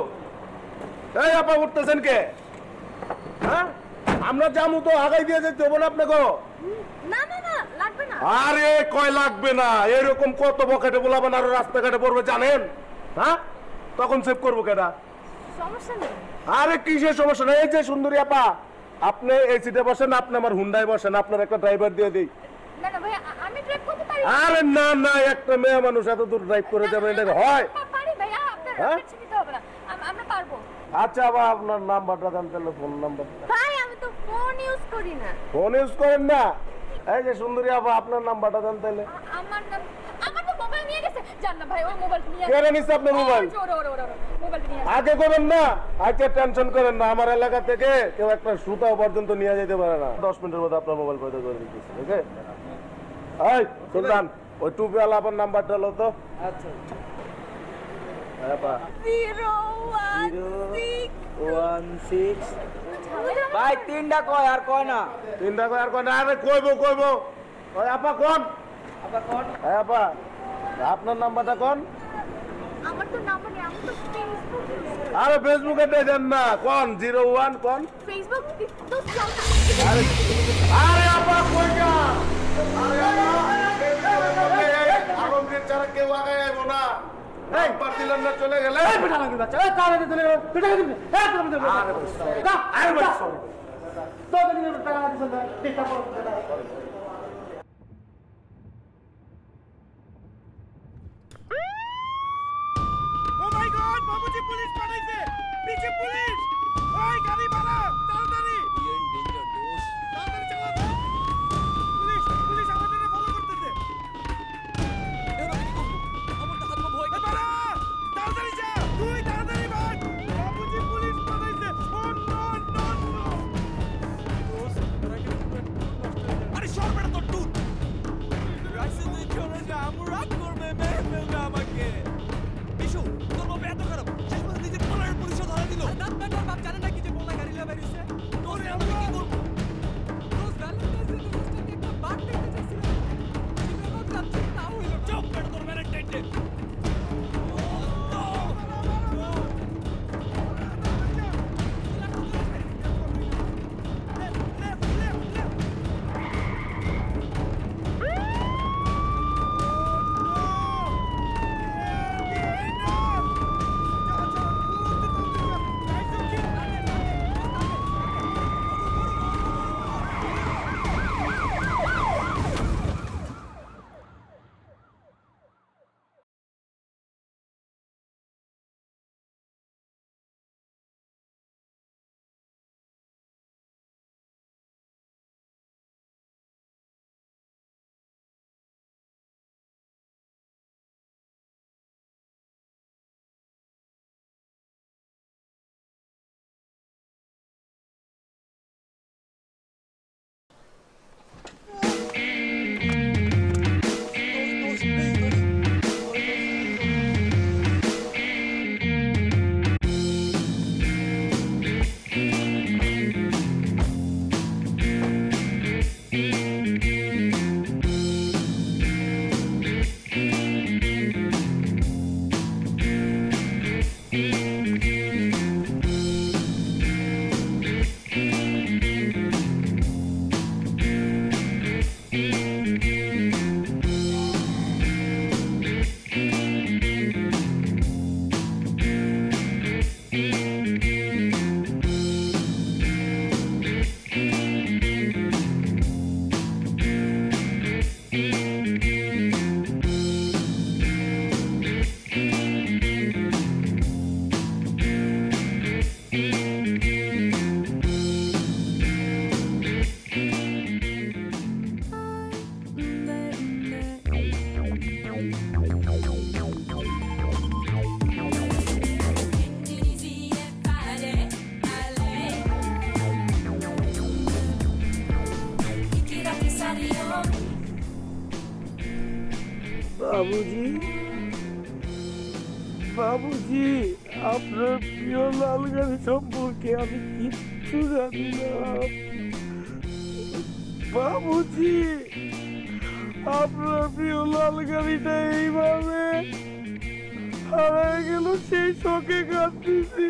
এই আপা উঠতেছেন কে? হ্যাঁ আমরা জামু তো আগাই দিয়ে যেতে হবে না আপনাকে? না না না লাগবে না। আরে কয় লাগবে না, এরকম কত বকেটে বলাবেন আর রাস্তাঘাটে পড়বে জানেন? হ্যাঁ তখন সেভ করবো কেনা? সমস্যা নেই। আরে কিসের সমস্যা নেই? এই যে সুন্দরী আপা, আপনি এই সিটে বসেন, আপনি আমার হুন্ডায় বসেন, আপনার একটা ড্রাইভার দিয়ে দিই। না না ভাই, আমি ড্রাইভ করতে পারি। আরে না না, একটা মেয়ে মানুষ এত দূর ড্রাইভ করে যাবে এটা হয়? পারি ভাই, আপনার হ্যাঁ? চিন্তা হবে না, আমরা পারবো। আচ্ছা আবার আপনার নাম্বারটা দেন তাহলে, ফোন নাম্বার। ভাই আমি তো ফোন ইউজ করি না। ফোন ইউজ করেন না? এই যে সুন্দরী আপা, আপনার নাম্বারটা দেন তাহলে। আমার তো মোবাইল নিয়ে গেছে। জান না ভাই, ওই মোবাইল নিয়ে কেন নিছে আপনার মোবাইল? মোবাইল নিয়ে আগে করেন না, আজকে টেনশন করেন না। আমার এলাকা থেকে কেউ একটা সুতাও পর্যন্ত নিয়ে যেতে পারে না। 10 মিনিটের মধ্যে আপনার মোবাইল পয়দা করে দিতেছি। ঠিক আছে? এই সুলতান, ওই টুপিওয়ালা আপনার নাম্বারটা হলো তো। আচ্ছা। হ্যাঁ পা 016 ভাই 3টা কয় আর কয় না। 3টা কয় আর কয় না? আরে কইবো। ওই আপা কোন? আপা কোন? হ্যাঁ আপা, আপনার নাম্বারটা কোন? আমার তো নাম্বার নেই, আমি তো ফেসবুক ইউজ করি। আরে ফেসবুকে দেন না, কোন 01 কোন? ফেসবুক তো চল না। আরে আপা কই যা? আরে আপা আলমগীর ছাড়া কেউ আগে আইবো না। নাম্বার দিলেন না, চলে গেলে। এই বেটা লাগি বাচ্চা, এই কারে চলে গেল? বেটা কি দিবে? এই তুমি দে। আরে বাবা, আরে বাবা সরি। তো দিলে টাকা দিছ না, টিকা পড়। ও মাই গড, বাবুজি পুলিশ পাঠাইছে। পিছে পুলিশ। ওই গাড়ি বাড়া, তাড়াতাড়ি। ইউ ইন ডেঞ্জার দোস্ত। তাড়াতাড়ি চালাও। পুলিশ আমাদের ফলো করতেছে। এবার কি করব? আমার তো হাত পা ভয় করছে। বাড়া, তাড়াতাড়ি যা। তুই তাড়াতাড়ি ভাগ। বাবুজি পুলিশ পাঠাইছে। ও নো নো নো। দোস্ত, তোরা কি আরে সর বেটা তোর টুট। রাইসে তুই চলে যা, আমার রাগ করবে, মেরে ফেলবে আমাকে। বিশু, তোর বাপ এত খারাপ, শেষ পর্যন্ত নিজের পোলার পুলিশে ধরা দিল। দাঁত বেটার বাপ জানে না কি যে পোলা গাড়ি লয়ে বেরিয়েছে। তোরে আমি কি করব? দোস্ত ভ্যালেন্টাইন্স ডে দোস্তকে একটা বাগ দেখতে চাইছিলাম। জীবনে কাছে তাও হইল। চুপ বেটা, তোর ভ্যালেন্টাইন ডে। বাবুজি, বাবুজি, আপনার প্রিয় লাল গাড়ি সম্পর্কে আমি কিচ্ছু জানি না। বাবুজি, আপনার প্রিয় লাল গাড়িটা এইভাবে হারায় গেল, সেই শোকে কাঁদতেছি।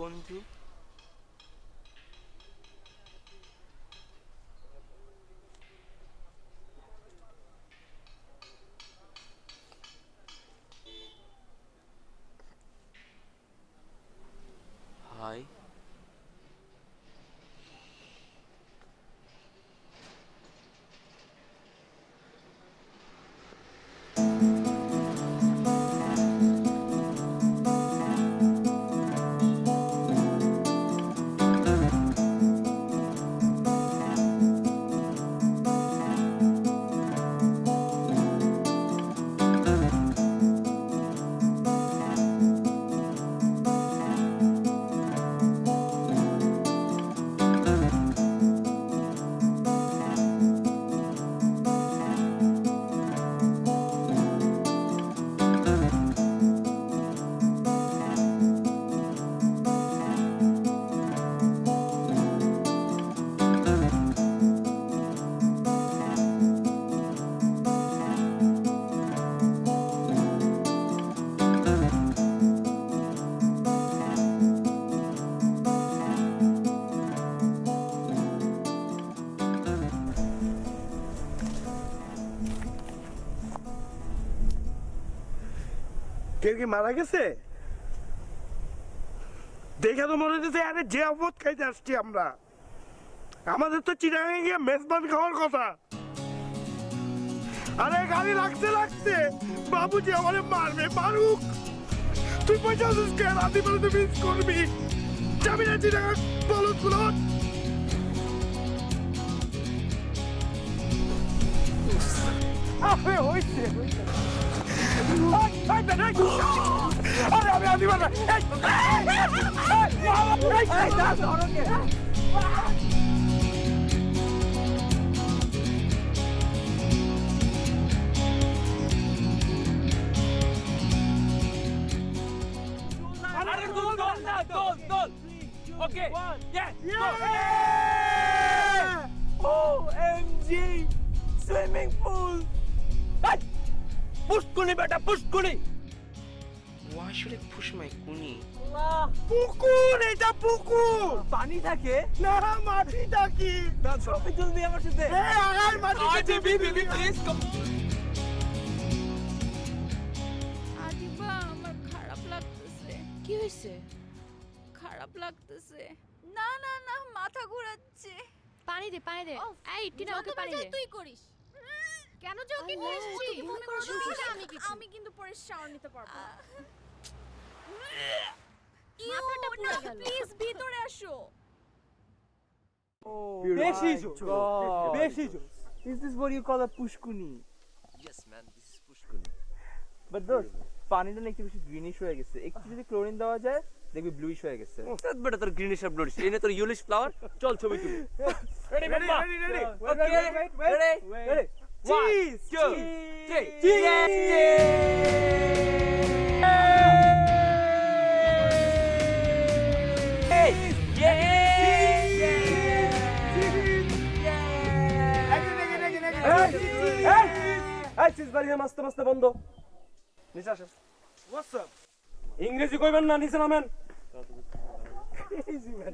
বন্ধু কেউ কি মারা গেছে? দেখে তো মনে হচ্ছে আরে যে অবধ খাইতে আসছি আমরা। আমাদের তো চিটাগাঙে গিয়ে মেজবান খাওয়ার কথা। আরে গাড়ি লাগতে বাবুজি আমারে মারবে, মারুক। তুই পয়সা দিস কে? রাতে বলে তুই মিস করবি। যাবি না চিটাগাং? বলো তুলো। আরে হইছে আরে আমি আদি বানা Okay. Yeah. OMG. Swimming pool. পুষ্কুনি বেটা পুষ্কুনি। Why should I push my kuni? পুকুর, এটা পুকুর। পানি থাকে না মাটি থাকে। ছবি তুলবি আমার সাথে? আগাই মাটি বিবি প্লিজ কাম। আদিবা আমার খারাপ লাগতেছে। কি হয়েছে? খারাপ লাগতেছে। না না না মাথা ঘোরাচ্ছে। পানি দে এই টিনা ওকে পানি দে। তুই করিস কেন জোকে নিয়ে এসেছি? আমি কিন্তু পরে শাওয়ার নিতে পারবো। মাথাটা পুরো গেল। প্লিজ ভিতরে আসো। বেশি জোস। Is this what you call a pushkuni? Yes man, this is pushkuni. But those পানিটা না একটু বেশি গ্রিনিশ হয়ে গেছে। একটু যদি ক্লোরিন দেওয়া যায় দেখবি ব্লুইশ হয়ে গেছে। বেটা তোর গ্রিনিশ আর ব্লুইশ এনে তোর ইয়েলোইশ ফ্লাওয়ার। চল ছবি তুলি। Ready? Okay, ready? Cheese! 1, 2, 3. মস্ত মস্ত বন্ধ নিচে আসেন। What's up? ইংরেজি কইবেন না, নিচে নামেন। Crazy man.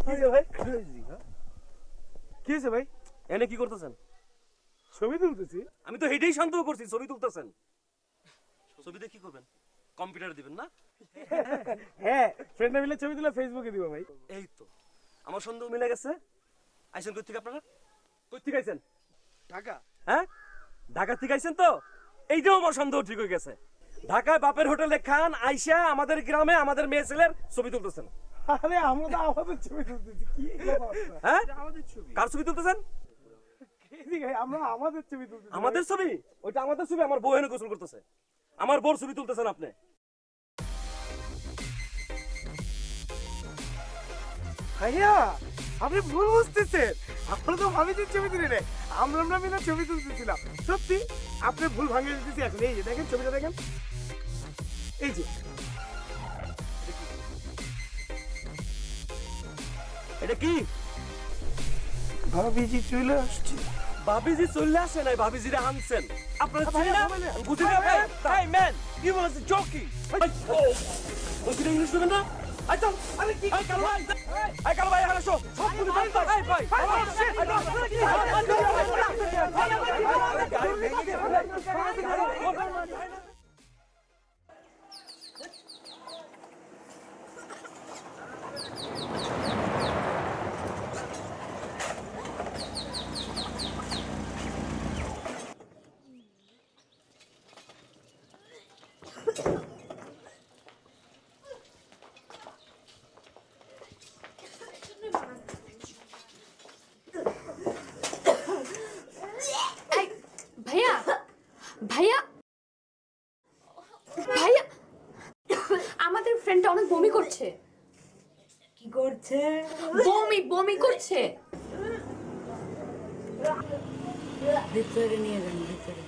কি ভাই? Crazy, হ্যাঁ? কি হইছে ভাই? এনে কি করতেছেন? ছবি তুলতেছি। আমি তো হেডেই সন্দেহ করছি ছবি তুলতেছেন। ছবিতে কি করবেন? কম্পিউটার দিবেন না? হ্যাঁ, ফ্রেন্ডরা মিলে ছবি তুলে ফেসবুকে দিব ভাই। এই তো আমার সন্দেহ মিলে গেছে। আইছেন কই থেকে আপনারা? কই থেকে আইছেন? ঢাকা। হ্যাঁ, ঢাকা থেকে আইছেন তো? এইটাও আমার সন্দেহ ঠিক হয়ে গেছে। ঢাকায় বাপের হোটেলে খান, আইসা আমাদের গ্রামে আমাদের মেয়ে ছেলের ছবি তুলতেছেন। আরে আমরা তো আমাদের ছবি তুলতেছি। কি অবস্থা? হ্যাঁ, আমাদের ছবি। কার ছবি তুলতেছেন? আমরা আমাদের ছবি তুলতেছি। আমাদের ছবি? ওইটা আমাদের ছবি। আমার বউ এনে গোসল করতেছে। আমার বউর ছবি তুলতেছেন আপনি। ভাইয়া আপনি ভুল বুঝতেছেন। আমরা তো ভাবিছি ছবি তুলি রে, আমরা মিলে ছবি তুলতেছিলাম। সত্যি আপনি ভুল ভাঙিয়ে দিতেছি। এখন এই যে দেখেন ছবিটা, দেখেন এই যে। এটা কি? ভাবিজি চলে আসছে। ভাবিজি চলে আসে নাই, ভাবিজিরে আনছেন আপনারা। চিনি না? বুঝি না ভাই। Hey man, you was joking. বুঝি না ইংলিশ বলেন না? আই চল। আরে কি? আই কালো ভাই। আই কালো ভাই এখানে আসো। সব কিছু ভাই ভাই ভাই। ভাইয়া ভাইয়া ভাইয়া আমাদের ফ্রেন্ডটা অনেক বমি করছে। কি করছে? বমি করছে। ভিতরে নিয়ে যান, ভিতরে।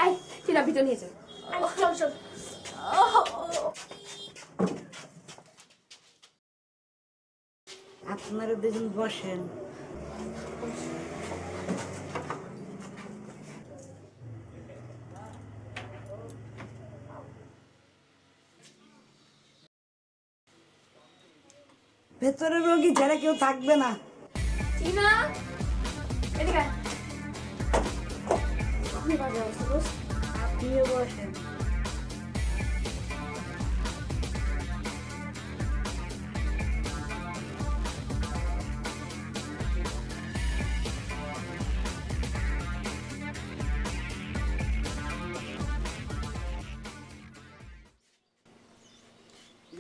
এই টিনা ভিতরে নিয়ে যান। চল আপনারা দুজন বসেন। ভেতরে রোগী যারা কেউ থাকবে না। টিনা এদিকে আয়। খুবই বাজে অবস্থা দোস্ত। আপনিও বসেন।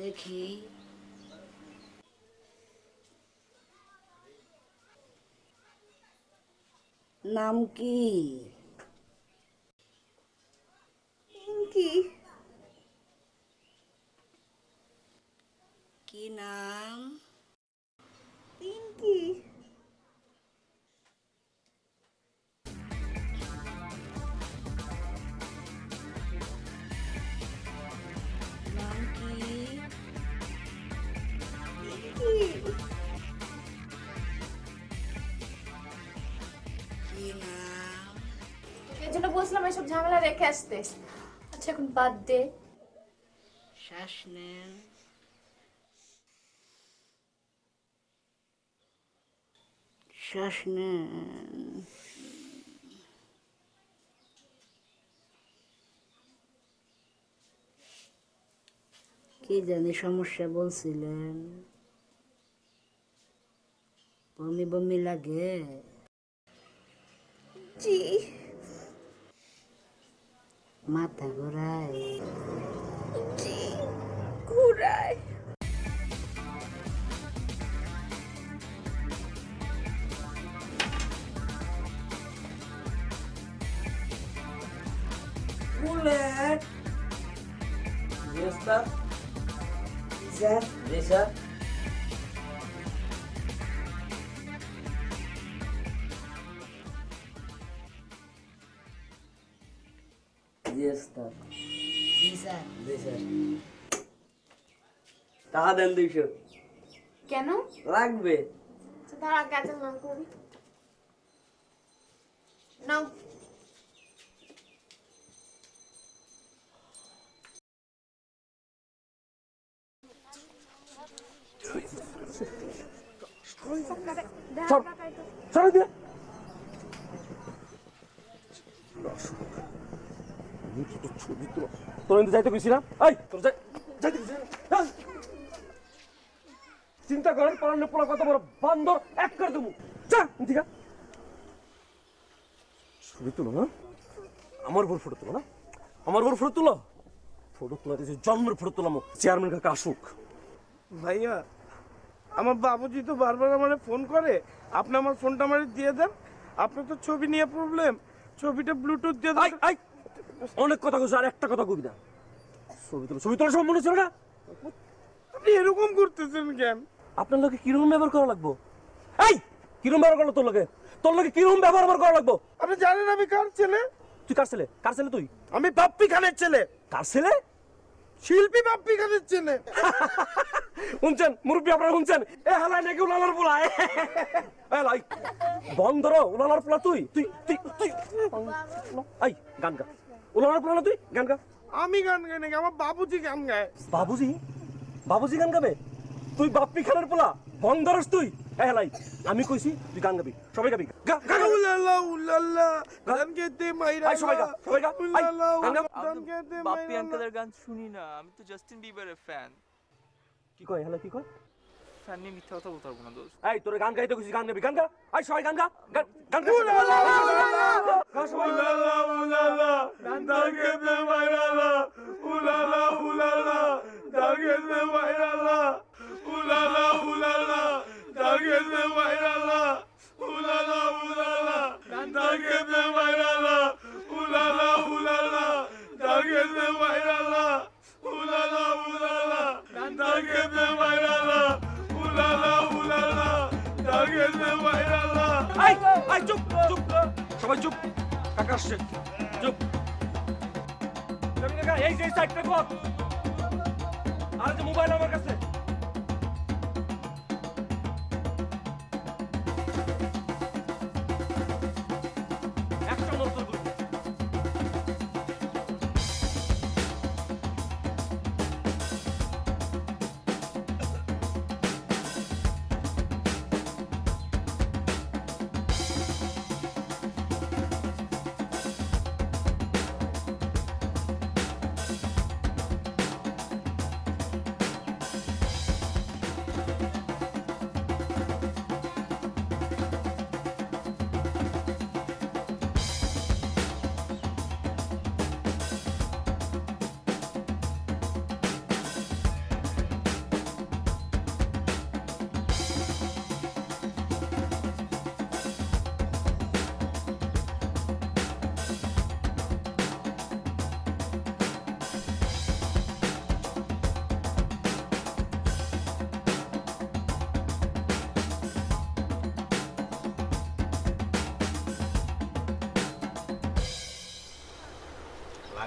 দেখি। নাম কি? কি নাম? পিঙ্কি। নাম কি? কি নাম? এর জন্য বলছিলাম এসব ঝামেলা রেখে আসতে। আচ্ছা এখন বাদ দে। শ্বাস নেন। শ্বাস নেন। কি জানি সমস্যা বলছিলেন? বমি বমি লাগে? জি। মাথা ঘোরায়? জি ঘুরায়। Bullet. Yes, sir. Sir. Yes, sir. Yes, sir. জি স্যার। Yes, sir. টাকা দেন 200 কেন? লাগবে। দাঁড়া কাজে নাম করি। নাও। যাইতে কইছি না? চিন্তা করেন পড়ালে পোলা কত বড় বান্দর এক করে দেবো। ছবি তুলো না, আমার বড় ফটো তুলো না, আমার বড় ফটো তুলো। ফটো তোলা দিয়েছে জন্মের ফটো তোলাম, চেয়ারম্যান কাকা আসুক। ভাইয়া আমার বাবুজি তো বারবার আমারে ফোন করে, আপনি আমার ফোনটা আমারে দিয়ে দেন। আপনার তো ছবি নিয়ে প্রবলেম, ছবিটা ব্লুটুথ দিয়ে দেন। অনেক কথা কইছ, আর একটা কথা কবি না। ছবি তোলা, ছবি তোলা সব মনে ছিল না? আপনি এরকম করতেছেন কেন? আপনার লোকে কিরকম ব্যবহার করা লাগবো? এই কিরকম ব্যবহার করলো তোর লোকে? তোর লোকে কিরকম ব্যবহার করা লাগবো? আপনি জানেন আমি কার ছেলে? তুই কার ছেলে? কার ছেলে তুই? আমি বাপ্পি খানের ছেলে। কার ছেলে? শিল্পী বাপ্পি খানের ছেলে। শুনছেন মুরব্বী, আপনারা শুনছেন? এ হালাই নাকি উলালার পোলা। এ লাই বন্ধর উলালার পোলা তুই তুই তুই তুই এই গান গা। উলালার পোলা না তুই, গান গা। আমি গান গাই নাকি? আমার বাবুজি গান গায়। বাবুজি? বাবুজি গান গাবে? তুই বাপ্পি খানের পোলা বন্ধরস তুই? এ হালাই আমি কইছি তুই গান গাবি, সবাই গাবি। গা গা উলালা উলালা গান গাইতে মাইরা। আই সবাই গা, সবাই গা। আই গান গা। গান গাইতে বাপ্পি মাইরা। আঙ্কেলের গান শুনি না, আমি তো জাস্টিন বিবারের ফ্যান। কি কয় হালাই কি কয়? ফ্যান নিয়ে মিথ্যা কথা বলতে পারবো না দোস্ত। এই তোরে গান গাইতে কইছি, গান গাবি, গান গা। আই সবাই গান গা, গান গান গা। উলালা উলালা গান গাইতে মাইরা। উলালা উলালা গান গাইতে মাইরা। উলালা উলালা গান গাইতে মাইরা। উলালা উলালা গান গাইতে মাইরা। উলালা উলালা গান গাইতে মাইরা। উলালা উলালা গান গাইতে মাইরা। উলালা উলালা গান গাইতে মাইরা। আই আই চুপ চুপ, সবাই চুপ। কাকা আসছে, চুপ। কাকা এই যে সাইডটা কর। আর যে মোবাইল আমার কাছে। একটা নজর করুন।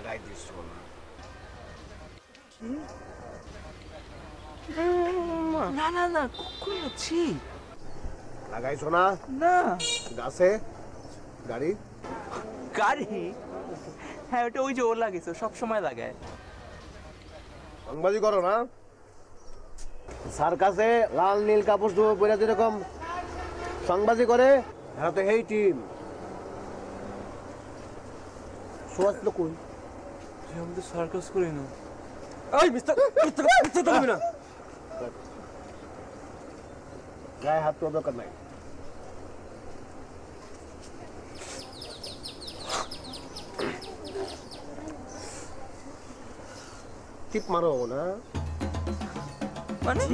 লাগাই দিস না। না না না কখনো ছি লাগাইছো না? না। গাছে গাড়ি গাড়ি? হ্যাঁ ওটা ওই যে ওর লাগিয়েছে, সব সময় লাগায়। সংবাদই করো না? সার্কাসে লাল নীল কাপড় চোপড় পরে যেরকম সংবাদই করে, এরা তো এই টিম। সোয়াস তো কই? আমি তো সার্কাস করি না। এই মিস্টার মিস্টার তুমি না গায়ে হাত তো দরকার নাই। টিপ মারো না মানে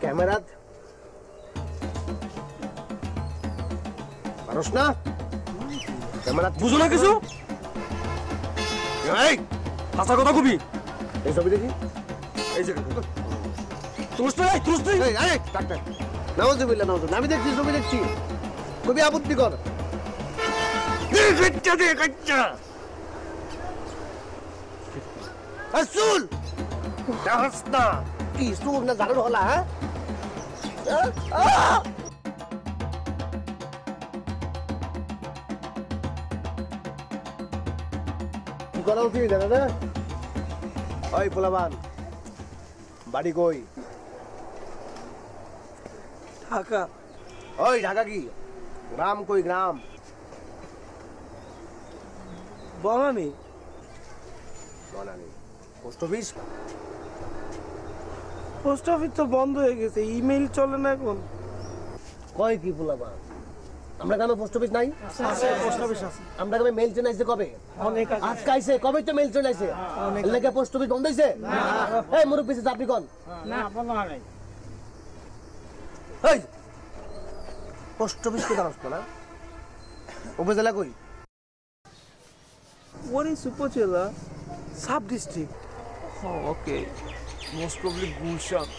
ক্যামেরা মানুষ না ক্যামেরা বুঝো না কিছু? এই হাসা কথা কবি এই ছবি দেখি এই যে আমি দেখছি ছবি দেখছি খুবই আপত্তিকর। চুল না কি চুল না ঝাড়ু হলা? কি করা উচিত দাদা? ওই পোলাবান বাড়ি কই? ঢাকা। ওই ঢাকা কি গ্রাম কই? গ্রাম Banani. Banani post office? Post office তো বন্ধ হয়ে গেছে, ইমেইল চলে না এখন। কয় কি পোলাবান? আমরা গ্রামে পোস্ট অফিস নাই? পোস্ট অফিস আছে। আমরা গ্রামে মেল চলে আসছে কবে? অনেক আজকে আইছে কবে তো মেল চলে আসছে? এলাকা পোস্ট অফিস বন্ধ হইছে? এই মুরব্বি আপনি কোন? না বন্ধ হয় নাই। এই পোস্ট অফিস কোথায় আসতো না? উপজেলা কই? What is উপজেলা? Sub district. Okay, most probably Gulshan.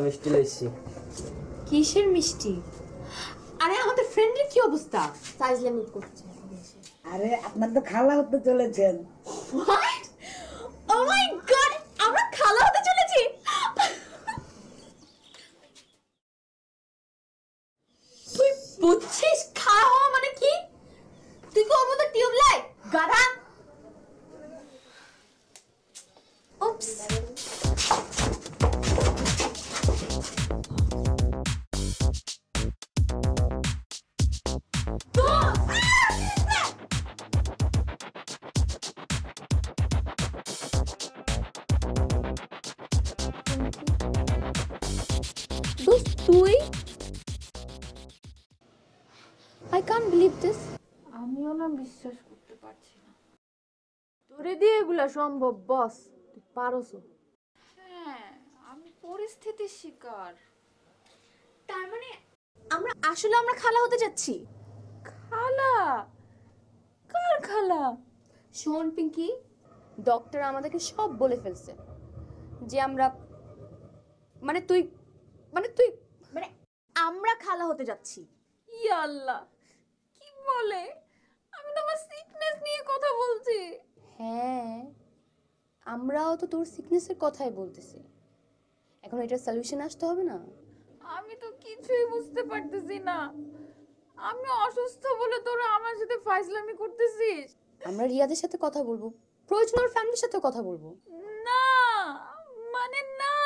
মিষ্টি লাইছি। কিসের মিষ্টি? আরে আমাদের ফ্রেন্ডের কি অবস্থা? সাইজলামি করছে। আরে আপনার তো খালা হতে চলেছেন। হোয়াট? ও মাই গড, আমরা খালা হতে চলেছি। তুই বুঝছিস খালা হওয়া মানে কি? তুই কি ওর মতো টিউবলাইট গাধা? উপস। তুই? I can't believe this. আমিও না বিশ্বাস করতে পারছি না। তোরে দিয়ে এগুলা সম্ভব বস? তুই পারোসো? হ্যাঁ, আমি পরিস্থিতির শিকার। তার মানে আমরা খালা হতে যাচ্ছি? খালা? কার খালা? শোন পিঙ্কি, ডক্টর আমাদেরকে সব বলে ফেলছে যে আমরা তুই আমরা খালা হতে যাচ্ছি। ইয়া আল্লাহ, কি বলে? আমি তো আমার সিকনেস নিয়ে কথা বলছি। হ্যাঁ, আমরাও তো তোর সিকনেসের কথাই বলতেছি। এখন এটার সলিউশন আসতে হবে না? আমি তো কিছুই বুঝতে পারতেছি না। আমি অসুস্থ বলে তোরা আমার সাথে ফাইজলামি করতেছিস? আমরা রিয়াদের সাথে কথা বলবো, প্রয়োজন ওর ফ্যামিলির সাথে কথা বলবো। না মানে না,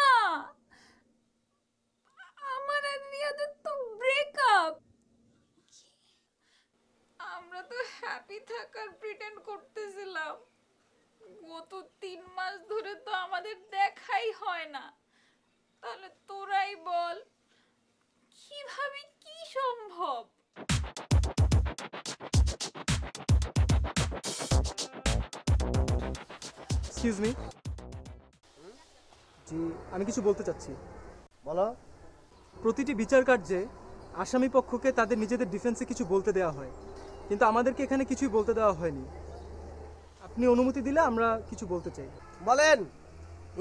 আমার আর রিয়াদের তো ব্রেকআপ। আমরা তো হ্যাপি থাকার প্রিটেন্ড করতেছিলাম। গত 3 মাস ধরে তো আমাদের দেখাই হয় না। তাহলে তোরাই বল কিভাবে কি সম্ভব? Excuse me. জি, আমি কিছু বলতে চাচ্ছি। বলো। প্রতিটি বিচার কার্যে আসামি পক্ষকে তাদের নিজেদের ডিফেন্সে কিছু বলতে দেওয়া হয়, কিন্তু আমাদেরকে এখানে কিছুই বলতে দেওয়া হয়নি। আপনি অনুমতি দিলে আমরা কিছু বলতে চাই। বলেন,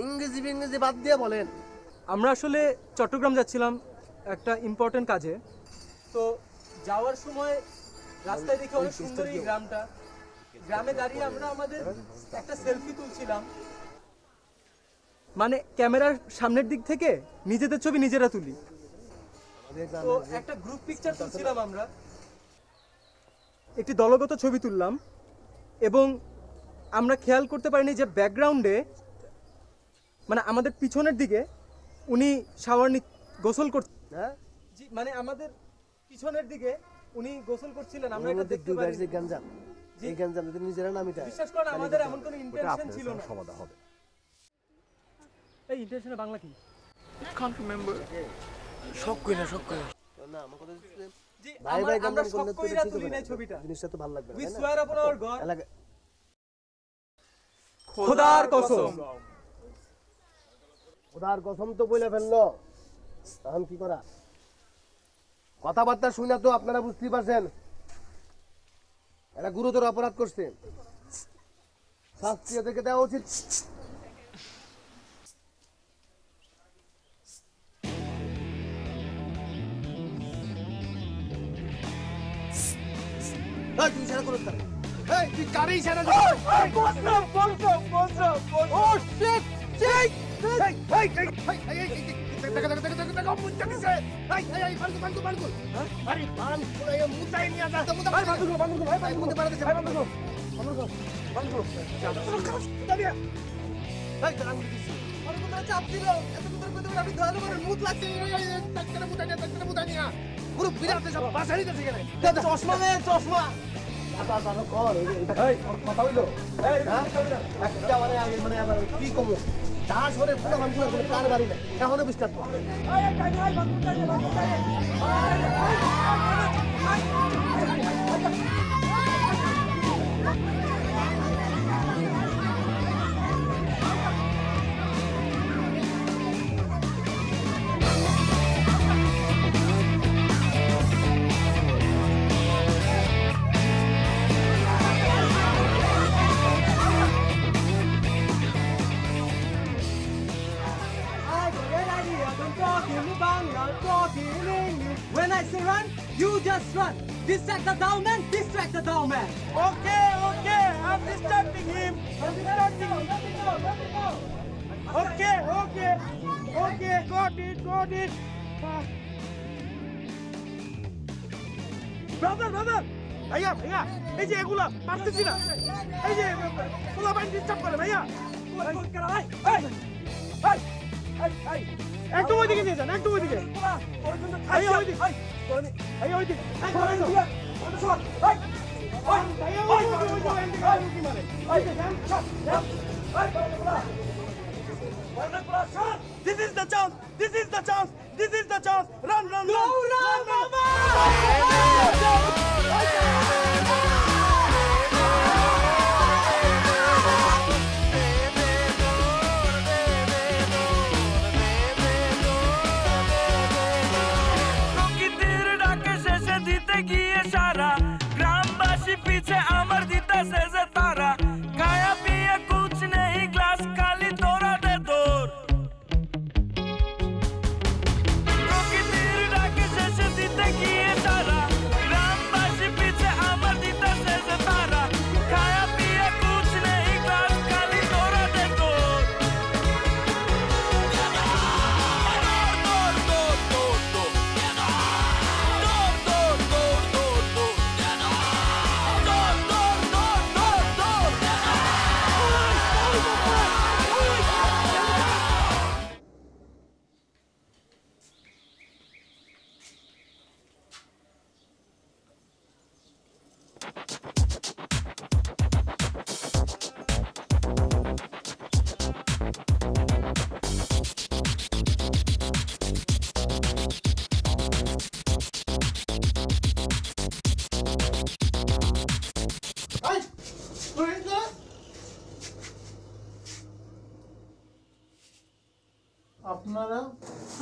ইংরেজি বাদ দিয়ে বলেন। আমরা আসলে চট্টগ্রাম যাচ্ছিলাম একটা ইম্পর্টেন্ট কাজে, তো যাওয়ার সময় রাস্তায় দেখে অনেক সুন্দর এই গ্রামটা, গ্রামে দাঁড়িয়ে আমরা আমাদের একটা সেলফি তুলছিলাম, মানে ক্যামেরার সামনের দিক থেকে নিজেদের ছবি নিজেরা তুলি, তো একটা গ্রুপ পিকচার তুলছিলাম আমরা, একটি দলগত ছবি তুললাম এবং আমরা খেয়াল করতে পারিনি যে ব্যাকগ্রাউন্ডে মানে আমাদের পিছনের দিকে উনি গোসল করছেন। হ্যাঁ জি, মানে আমাদের পিছনের দিকে উনি গোসল করছিলেন, আমরা এটা দেখতে পারি। গঞ্জাম, এই গঞ্জাম যদি নিজেরা না মিটায়, বিশ্বাস করেন আমাদের এমন কোনো ইন্টেনশন ছিল না। সমাধান হবে। এই ইন্টেনশনের বাংলা কি? Kant remember. শক কই না না, আমার কথা হচ্ছে জি, ভাই ভাই আমরা গঞ্জাম সব করলে তো কইরা ঠিক তুলি হবে না না, ছবিটা। জিনিসটা তো ভালো লাগবে না। উই সোয়ার আপন আওয়ার গড, খোদার কসম। খোদার কসম তো বলে ফেললো, তখন কি করা? কথাবার্তা শুনে তো আপনারা বুঝতেই পারছেন এরা গুরুতর অপরাধ করছে, শাস্তি থেকে দেওয়া উচিত। তুই ইশারা করছ না, তুই কারে ইশারা দিছিস? চশমা নে, চশমা কথা হইলো মানে আবার কি কমো দাস হলে পুরো মানুষ কার বাড়ি না এখনো বিশ্বাস When I say run, you just run. Distract the down man, distract the down man. Okay, I'm distracting him. Okay, got it. Brother, ভাইয়া, এই যে এগুলা পারতেছি না, এই যে পোলা বাইন ডিস্টার্ব করে ভাইয়া। একটু ওইদিকে নিয়ে যান, একটু ওইদিকে। ভাইয়া ওইদিকে। This is the chance. Run. No, mama! দিতে গিয়ে সারা গ্রামবাসী পিছে আমার দিতেছে যে তারা খায়া পিয়ে কুছ নেই গ্লাস খালি তোরা দে দৌড় প্রকৃতির ডাকে শেষে দিতে গিয়ে সারা গ্রামবাসী পিছে আমার দিতেছে যে তারা খায়া পিয়ে কুছ নেই গ্লাস খালি তোরা দে দৌড় আপনারা?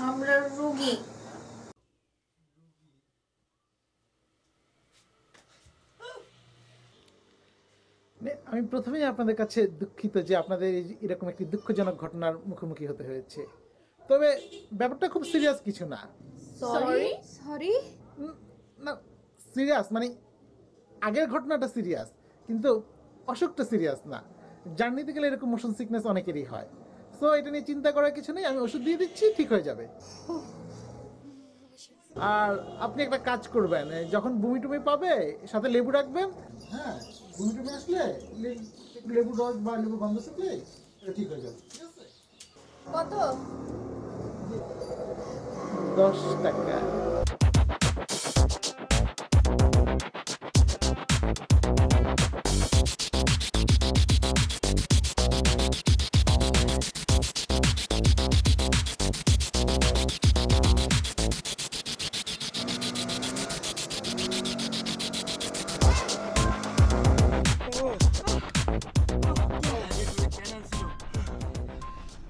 আমরা রোগী। আমি প্রথমেই আপনাদের কাছে দুঃখিত যে আপনাদের এরকম একটি দুঃখজনক ঘটনার মুখোমুখি হতে হয়েছে। তবে ব্যাপারটা খুব সিরিয়াস কিছু না। সরি না, সিরিয়াস মানে আগের ঘটনাটা সিরিয়াস, কিন্তু অসুখটা সিরিয়াস না। জার্নিতে গেলে এরকম মোশন সিকনেস অনেকেরই হয়। সো এটা নিয়ে চিন্তা করার কিছু নেই, আমি ওষুধ দিয়ে দিচ্ছি, ঠিক হয়ে যাবে। আর আপনি একটা কাজ করবেন, যখন বমি টুমি পাবে সাথে লেবু রাখবেন। হ্যাঁ, বমি টুমি আসলে একটু লেবু রস বা লেবু গন্ধ থাকলে এটা ঠিক হয়ে যাবে। কত? 10 টাকা।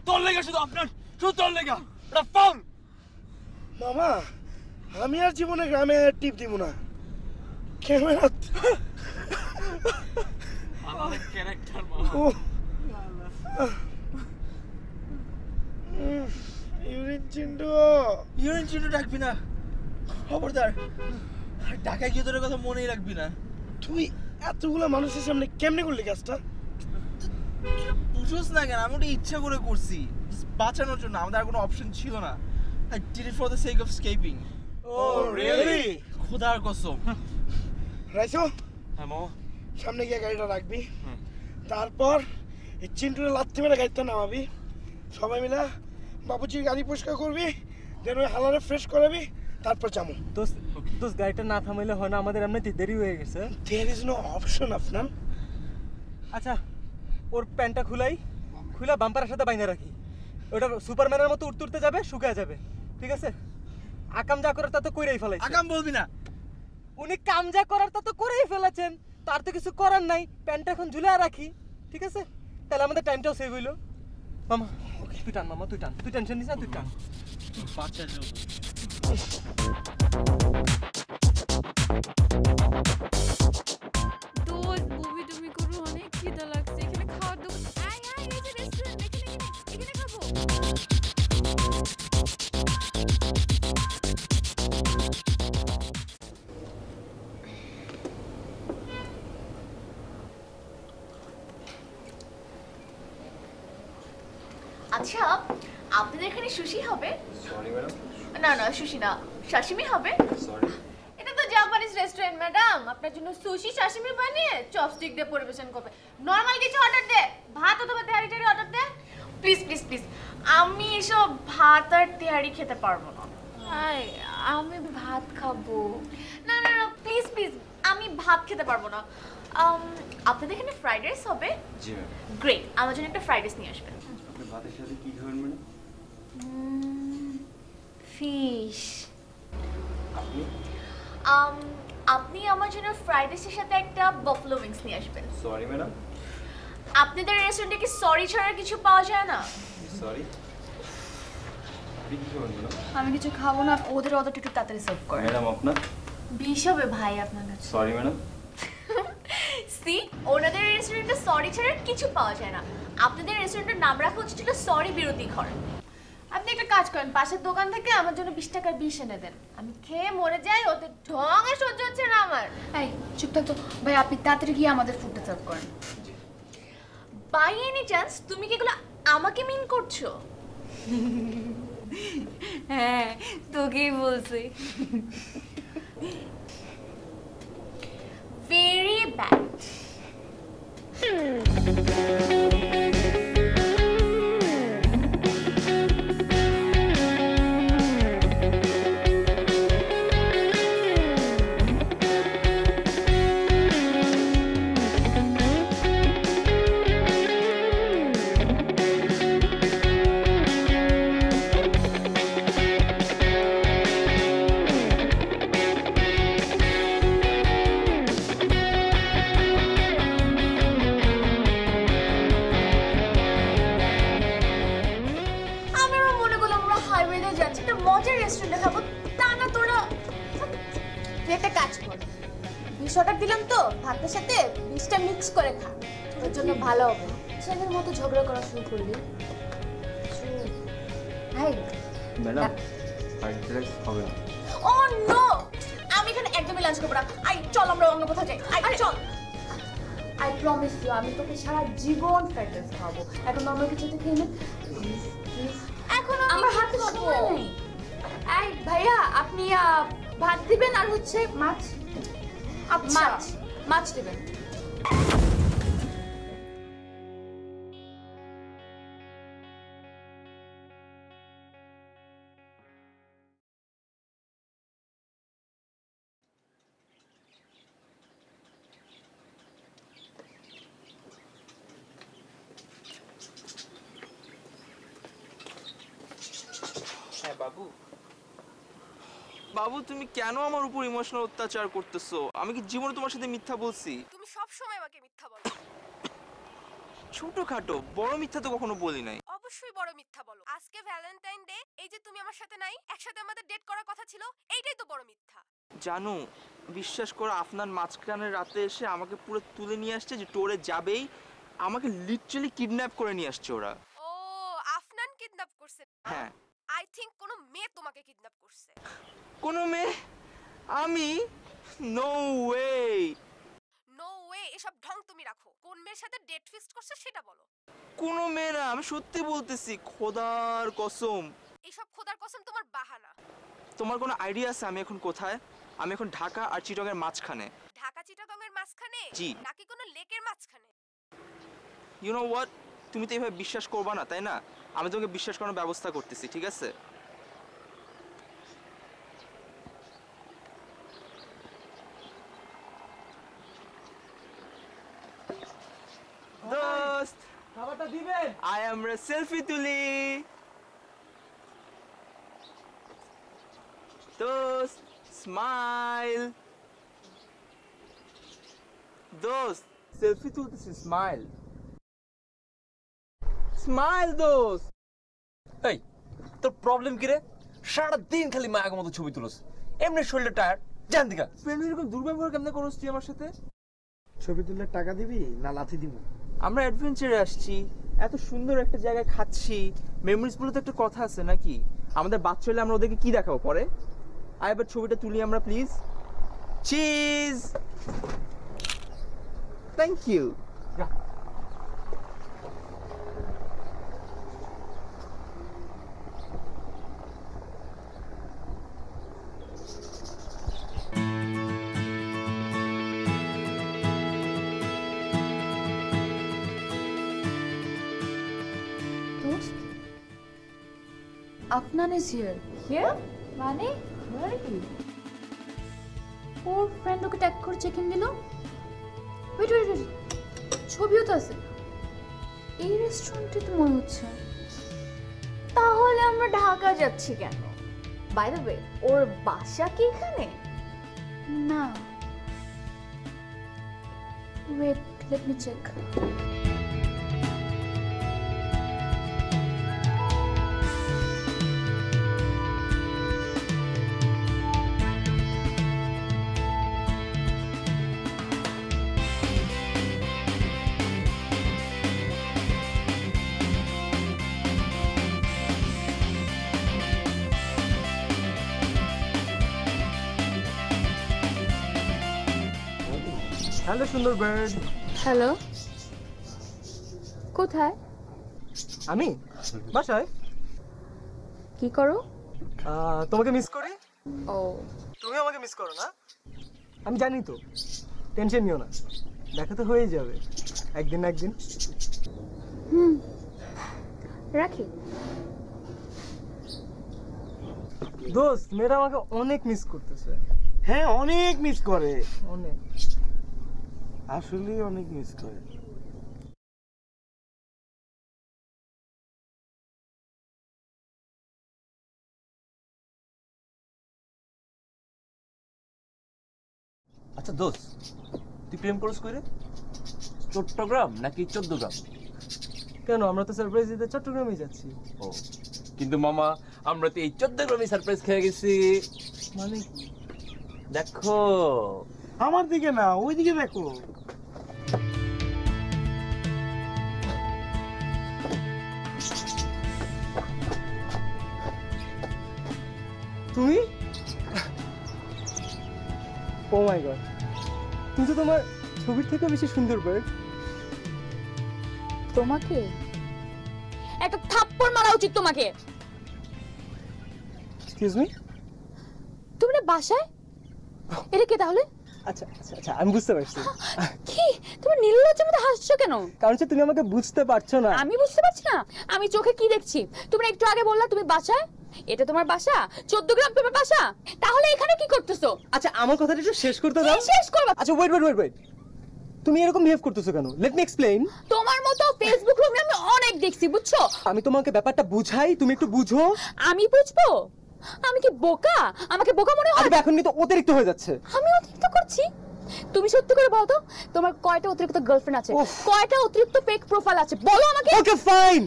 তোর লেগা শুধু আপনার, শুধু তোর লেগা এটা ফাউল। মামা আমি আর জীবনে গ্রামে টিপ দিব না। ক্যামেরা আমাদের ক্যারেক্টার মামা। ইউরিন চিন্টু, ইউরিন চিন্টু ডাকবি না, খবরদার। ঢাকায় গিয়ে তোর কথা মনেই রাখবি না। তুই এতগুলো মানুষের সামনে কেমনে করলি কাজটা? বুঝোস না কেন? আমি ওটা ইচ্ছা করে করছি, বাঁচানোর জন্য। আমাদের আর কোনো অপশন ছিল না। I did it for the sake of escaping. Oh, really? খোদার কসম। রাইসো, হ্যাঁ মামা, সামনে গিয়ে গাড়িটা রাখবি, তারপর এই চিন্টুরে লাথি মেরে গাড়িতে নামাবি, সবাই মিলে বাবুজির গাড়ি পরিষ্কার করবি, দেন ওই হালারে ফ্রেশ করাবি, তারপর যাবো। দোস্ত গাড়িটা না থামাইলে হয় না, আমাদের এমনিতে দেরি হয়ে গেছে। There is no option, Afnan. আচ্ছা, ওর প্যান্টটা খুলা বাম্পারের সাথে বাইন্ধা রাখি। ওটা সুপারম্যানের মতো উঠতে উঠতে যাবে, শুকায় যাবে, ঠিক আছে? আকাম যা করার তা তো করেই ফেলাইছে। আকাম বলবি না, উনি কাম যা করার তা তো করেই ফেলেছেন, তার তো কিছু করার নাই। প্যান্টটা এখন ঝুলে রাখি, ঠিক আছে? তাহলে আমাদের টাইমটাও সেভ হইলো। মামা তুই টান, মামা তুই টান, তুই টেনশন নিস না, তুই টান। বাচ্চা যোগ। দোস্ত মুভি তুমি করো, অনেক খিদা লাগছে। এখানে খাওয়ার দোকান, আয় আয়, এই যে রেস্টুরেন্ট, এখানে খাবো। আচ্ছা, আপনাদের এখানে সুশি হবে? Sorry madam. না না, সুশি না, সাশিমি হবে। সরি। এটা তো জাপানিজ রেস্টুরেন্ট ম্যাডাম, আপনার জন্য সুশি সাশিমি বানিয়ে চপস্টিক দিয়ে পরিবেশন করবে। নরমাল কিছু অর্ডার দে, ভাত অথবা তেহারি টেহারি অর্ডার দে। প্লিজ প্লিজ প্লিজ, আমি এসব ভাত আর তেহারি খেতে পারবো না। আমি ভাত খাবো। না না না, প্লিজ প্লিজ, আমি ভাত খেতে পারবো না। আপনাদের এখানে ফ্রাইড রাইস হবে? জি ম্যাম। গ্রেট, আমার জন্য একটা ফ্রাইড রাইস নিয়ে আসবেন। আপনি ভাতের সাথে কি খাবেন ম্যাডাম? ফিশ। আপনি? আপনি আমার জন্য ফ্রাইড রাইসের সাথে একটা বাফলো উইংস নিয়ে আসবেন। Sorry madam. আপনাদের রেস্টুরেন্টে কি সরি ছাড়া কিছু পাওয়া যায় না? সরি। আপনি কি খাবেন ম্যাডাম? আমি কিছু খাবো না, ওদের অর্ডারটা একটু তাড়াতাড়ি সার্ভ করেন। ম্যাডাম আপনার? বিশ হবে ভাই আপনার কাছে। Sorry madam. সি, ওনাদের রেস্টুরেন্টে সরি ছাড়া কিছু পাওয়া যায় না। আপনাদের রেস্টুরেন্টের নাম রাখা হচ্ছিল সরি বিরতি ঘর। আপনি একটা কাজ করেন, পাশের দোকান থেকে আমার জন্য 20 টাকার বিষ এনে দেন। আমি খেয়ে মরে যাই, ওদের ঢঙে সহ্য হচ্ছে না আমার। এই চুপ থাক তো ভাই, আপনি তাড়াতাড়ি গিয়ে আমাদের ফুডটা সার্ভ করেন। বাই এনি চান্স তুমি কি এগুলো আমাকে মিন করছো? হ্যাঁ, তোকেই বলছি। Very bad. অর্ডার দিলাম তো ভাতের সাথে বিষটা মিক্স করে খা, তোর জন্য ভালো হবে। ছেলের মতো ঝগড়া করা শুরু করলি। হাই ম্যাডাম ফ্রাইড রাইস হবে না। ও নো, আমি এখানে একদমই লাঞ্চ করব না। আই চল আমরা অন্য কোথাও যাই। আই চল। আই প্রমিস ইউ আমি তোকে সারা জীবন ফ্রাইড রাইস খাওয়াবো। এখন নরমাল কিছু থেকে খেয়ে নে প্লিজ। এখন আমার হাতে সময় নেই। আই ভাইয়া আপনি ভাত দিবেন আর হচ্ছে মাছ। মাছ মাছ দিবেন। হ্যাঁ বাবু। বাবু তুমি কেন আমার উপর ইমোশনাল অত্যাচার করতেছো? আমি কি জীবনে তোমার সাথে মিথ্যা বলছি? তুমি সব সময় আমাকে মিথ্যা বলো। ছোটখাটো বড় মিথ্যা তো কখনো বলি নাই। অবশ্যই বড় মিথ্যা বলো। আজকে ভ্যালেন্টাইন ডে, এই যে তুমি আমার সাথে নাই, একসাথে আমাদের ডেট করার কথা ছিল, এইটাই তো বড় মিথ্যা। জানো বিশ্বাস করো আপনার মাঝখানের রাতে এসে আমাকে পুরো তুলে নিয়ে আসছে যে টোরে যাবেই, আমাকে লিটারালি কিডন্যাপ করে নিয়ে আসছে ওরা। ও আফনান কিডন্যাপ করছে? হ্যাঁ। আই থিংক কোনো মেয়ে তোমাকে কিডন্যাপ করছে। কোনো মেয়ে? আমি? No way. নো ওয়ে, এসব ঢং তুমি রাখো। কোন মেয়ের সাথে ডেট ফিক্সড করছো সেটা বলো। কোনো মেয়ে না, আমি সত্যি বলতেছি, খোদার কসম। এসব খোদার কসম তোমার বাহানা। তোমার কোনো আইডিয়া আছে আমি এখন কোথায়? আমি এখন ঢাকা আর চিটাগংয়ের মাঝখানে। ঢাকা চিটাগংয়ের মাঝখানে? জি। নাকি কোনো লেকের মাঝখানে? ইউ নো হোয়াট, তুমি তো এইভাবে বিশ্বাস করবা না তাই না? আমি তোমাকে বিশ্বাস করার ব্যবস্থা করতেছি, ঠিক আছে? দোস্ত খাবারটা দিবেন? আই এম রে সেলফি তুলি। দোস্ত স্মাইল। দোস্ত সেলফি তুলতেছি, স্মাইল স্মাইল। দোস্ত এই তোর প্রবলেম কি রে? সারা দিন খালি মায়ার মতো ছবি তুলছ, এমনি শরীরটা টায়ার্ড। জান দিকা ফ্রেন্ড এরকম দুর্ব্যবহার কেমনে করছিস তুই আমার সাথে? ছবি তুললে টাকা দিবি না লাথি দিব? আমরা অ্যাডভেঞ্চারে আসছি, এত সুন্দর একটা জায়গায় খাচ্ছি, মেমোরিজ বলে তো একটা কথা আছে নাকি? আমাদের বাচ্চা হলে আমরা ওদেরকে কি দেখাবো পরে? আয় এবার ছবিটা তুলি আমরা please. Cheese. Thank you. Afnan is here. Here? মানে? Where are you? ওর ফ্রেন্ড ওকে ট্যাগ করে চেক ইন দিল। ওয়েট ওয়েট ওয়েট, ছবিও তো আছে। এই রেস্টুরেন্টে তো মনে হচ্ছে। তাহলে আমরা ঢাকা যাচ্ছি কেন? বাই দ্য ওয়ে, ওর বাসা কি এখানে? না। Wait, let me check. Hello সুন্দর বার্ড। হ্যালো, কোথায়? আমি বাসায়। কি করো? তোমাকে মিস করি। ও, তুমি আমাকে মিস করো না? আমি জানি তো, টেনশন নিও না, দেখা তো হয়েই যাবে একদিন না একদিন। রাখি। দোস্ত মেয়েরা আমাকে অনেক মিস করতেছে। হ্যাঁ অনেক মিস করে, অনেক, আসলে অনেক মিস করে। আচ্ছা দোস্ত, তুই প্রেম করস কইরে? চট্টগ্রাম নাকি 14 গ্রাম? কেন, আমরা তো সারপ্রাইজ দিতে চট্টগ্রামে যাচ্ছি। ও কিন্তু মামা, আমরা তো এই 14 গ্রামে সারপ্রাইজ খেয়ে গেছি। মানে দেখো আমার দিকে না, ওই দিকে দেখো। তুমি? ও মাই গড, তুমি তো তোমার ছবির থেকে বেশি সুন্দর বার্ড। তোমাকে একটা থাপ্পড় মারা উচিত তোমাকে। এক্সকিউজ মি, তুমি না বাসায়? এটা কে তাহলে? আচ্ছা আচ্ছা আচ্ছা, আমি বুঝতে পারছি। কি তুমি নির্লজ্জের মতো হাসছো কেন? কারণ হচ্ছে তুমি আমাকে বুঝতে পারছো না। আমি বুঝতে পারছি না? আমি চোখে কি দেখছি? তুমি একটু আগে বললা তুমি বাসায়, এটা তোমার বাসা? 14 গ্রাম তোমার বাসা, তাহলে এখানে কি করতেছো? আচ্ছা আমার কথাটা একটু শেষ করতে দাও। শেষ করবা? আচ্ছা ওয়েট ওয়েট ওয়েট ওয়েট, তুমি এরকম বিহেভ করতেছো কেন? Let me explain. তোমার মতো ফেসবুক রুমে আমি অনেক দেখছি, বুঝছো? আমি তোমাকে ব্যাপারটা বুঝাই, তুমি একটু বুঝো। আমি বুঝবো? আমি কি বোকা? আমাকে বোকা মনে হয়? এখন কিন্তু অতিরিক্ত হয়ে যাচ্ছে। আমি অতিরিক্ত করছি? তুমি সত্যি করে বলো তো, তোমার কয়টা অতিরিক্ত গার্লফ্রেন্ড আছে? কয়টা অতিরিক্ত ফেক প্রোফাইল আছে বলো আমাকে। ওকে ফাইন,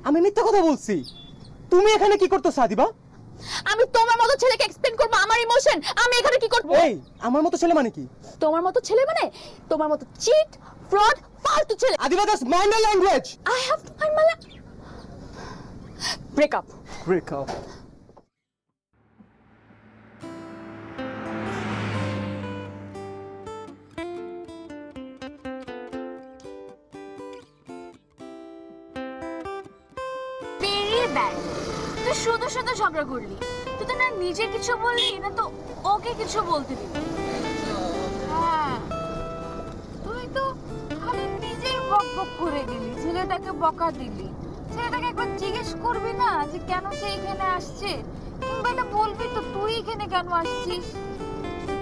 আমি মিথ্যা কথা বলছি। তুমি এখানে কি করতেছ আদিবা? আমি তোমার মতো ছেলেকে এক্সপ্লেইন করব আমার ইমোশন। আমি এখানে কি করব? এই আমার মতো ছেলে মানে কি? তোমার মতো ছেলে মানে তোমার মতো চিট, ফ্রড, ফালতু ছেলে। Adiba, that's mind my language. I have to mind my break up. Break up. তুই শুধু শুধু ঝগড়া করলি, তুই তো না নিজে কিছু বললি না তো ওকে কিছু বলতে দিবি। হ্যাঁ, তুই তো খালি নিজেই বক বক করে গেলি, ছেলেটাকে বকা দিলি। ছেলেটাকে একবার জিজ্ঞেস করবি না যে কেন সে এখানে আসছে, কিংবা এটা বলবি তো তুই এখানে কেন আসছিস।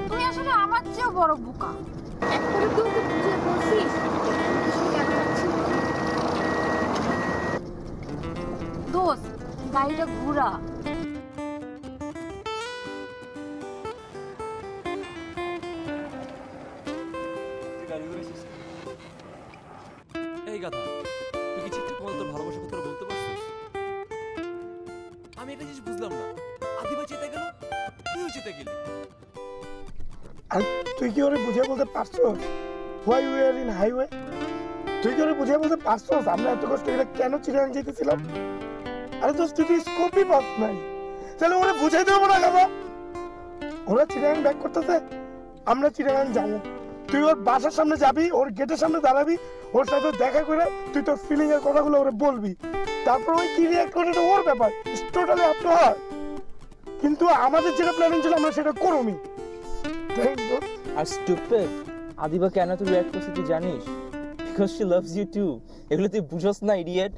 তুই আসলে আমার চেয়েও বড় বোকা। একবারে তুই ওকে বুঝে বলছিস কেন যাচ্ছিস? দোস্ত, গাড়িটা ঘোরা। এই গাধা, তুই কি ঠিকঠাক মতো তোর ভালোবাসার কথা বলতে পারছিস? আমি একটা জিনিস বুঝলাম না, আদিবা চেতে গেল, তুইও চেতে গেলি। আর তুই কি ওরে বুঝিয়ে বলতে পারছস why we are in highway? তুই কি ওরে বুঝিয়ে বলতে পারছস আমরা এত কষ্ট করে কেন চিরাং যেতেছিলাম? আরে দোস্ত, তুই স্কোপই পাস নাই, তাহলে ওরে বুঝাই দেবো না কেন? ওরা চিরাং ব্যাক করতেছে, আমরা চিরাং যাবো। তুই ওর বাসার সামনে যাবি, ওর গেটের সামনে দাঁড়াবি, ওর সাথে দেখা করে তুই তোর ফিলিং এর কথাগুলো ওরে বলবি। তারপর ওই কি রিঅ্যাক্ট করে এটা ওর ব্যাপার, it's totally up to her. কিন্তু আমাদের যেটা প্ল্যানিং ছিল আমরা সেটা করবি। আর স্টুপিড, আদিবা কেন তুই রিঅ্যাক্ট করছিস তুই জানিস? Because she loves you too. এগুলো তুই বুঝছ না, ইডিয়েট।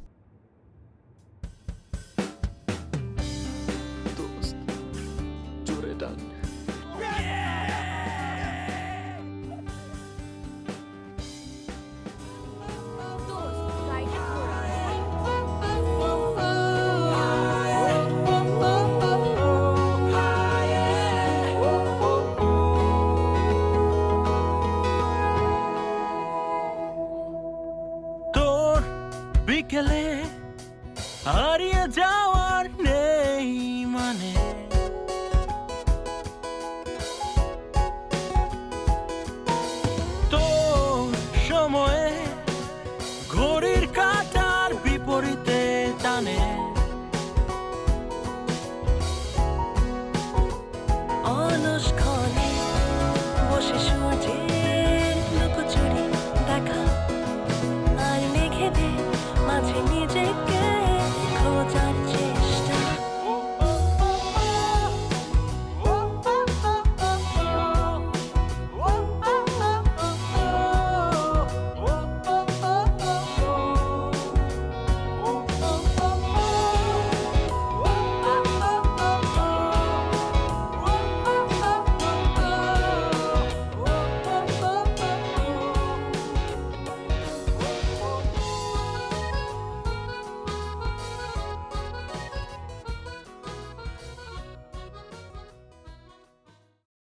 বিকেলে হারিয়ে যাওয়ার নেই মানে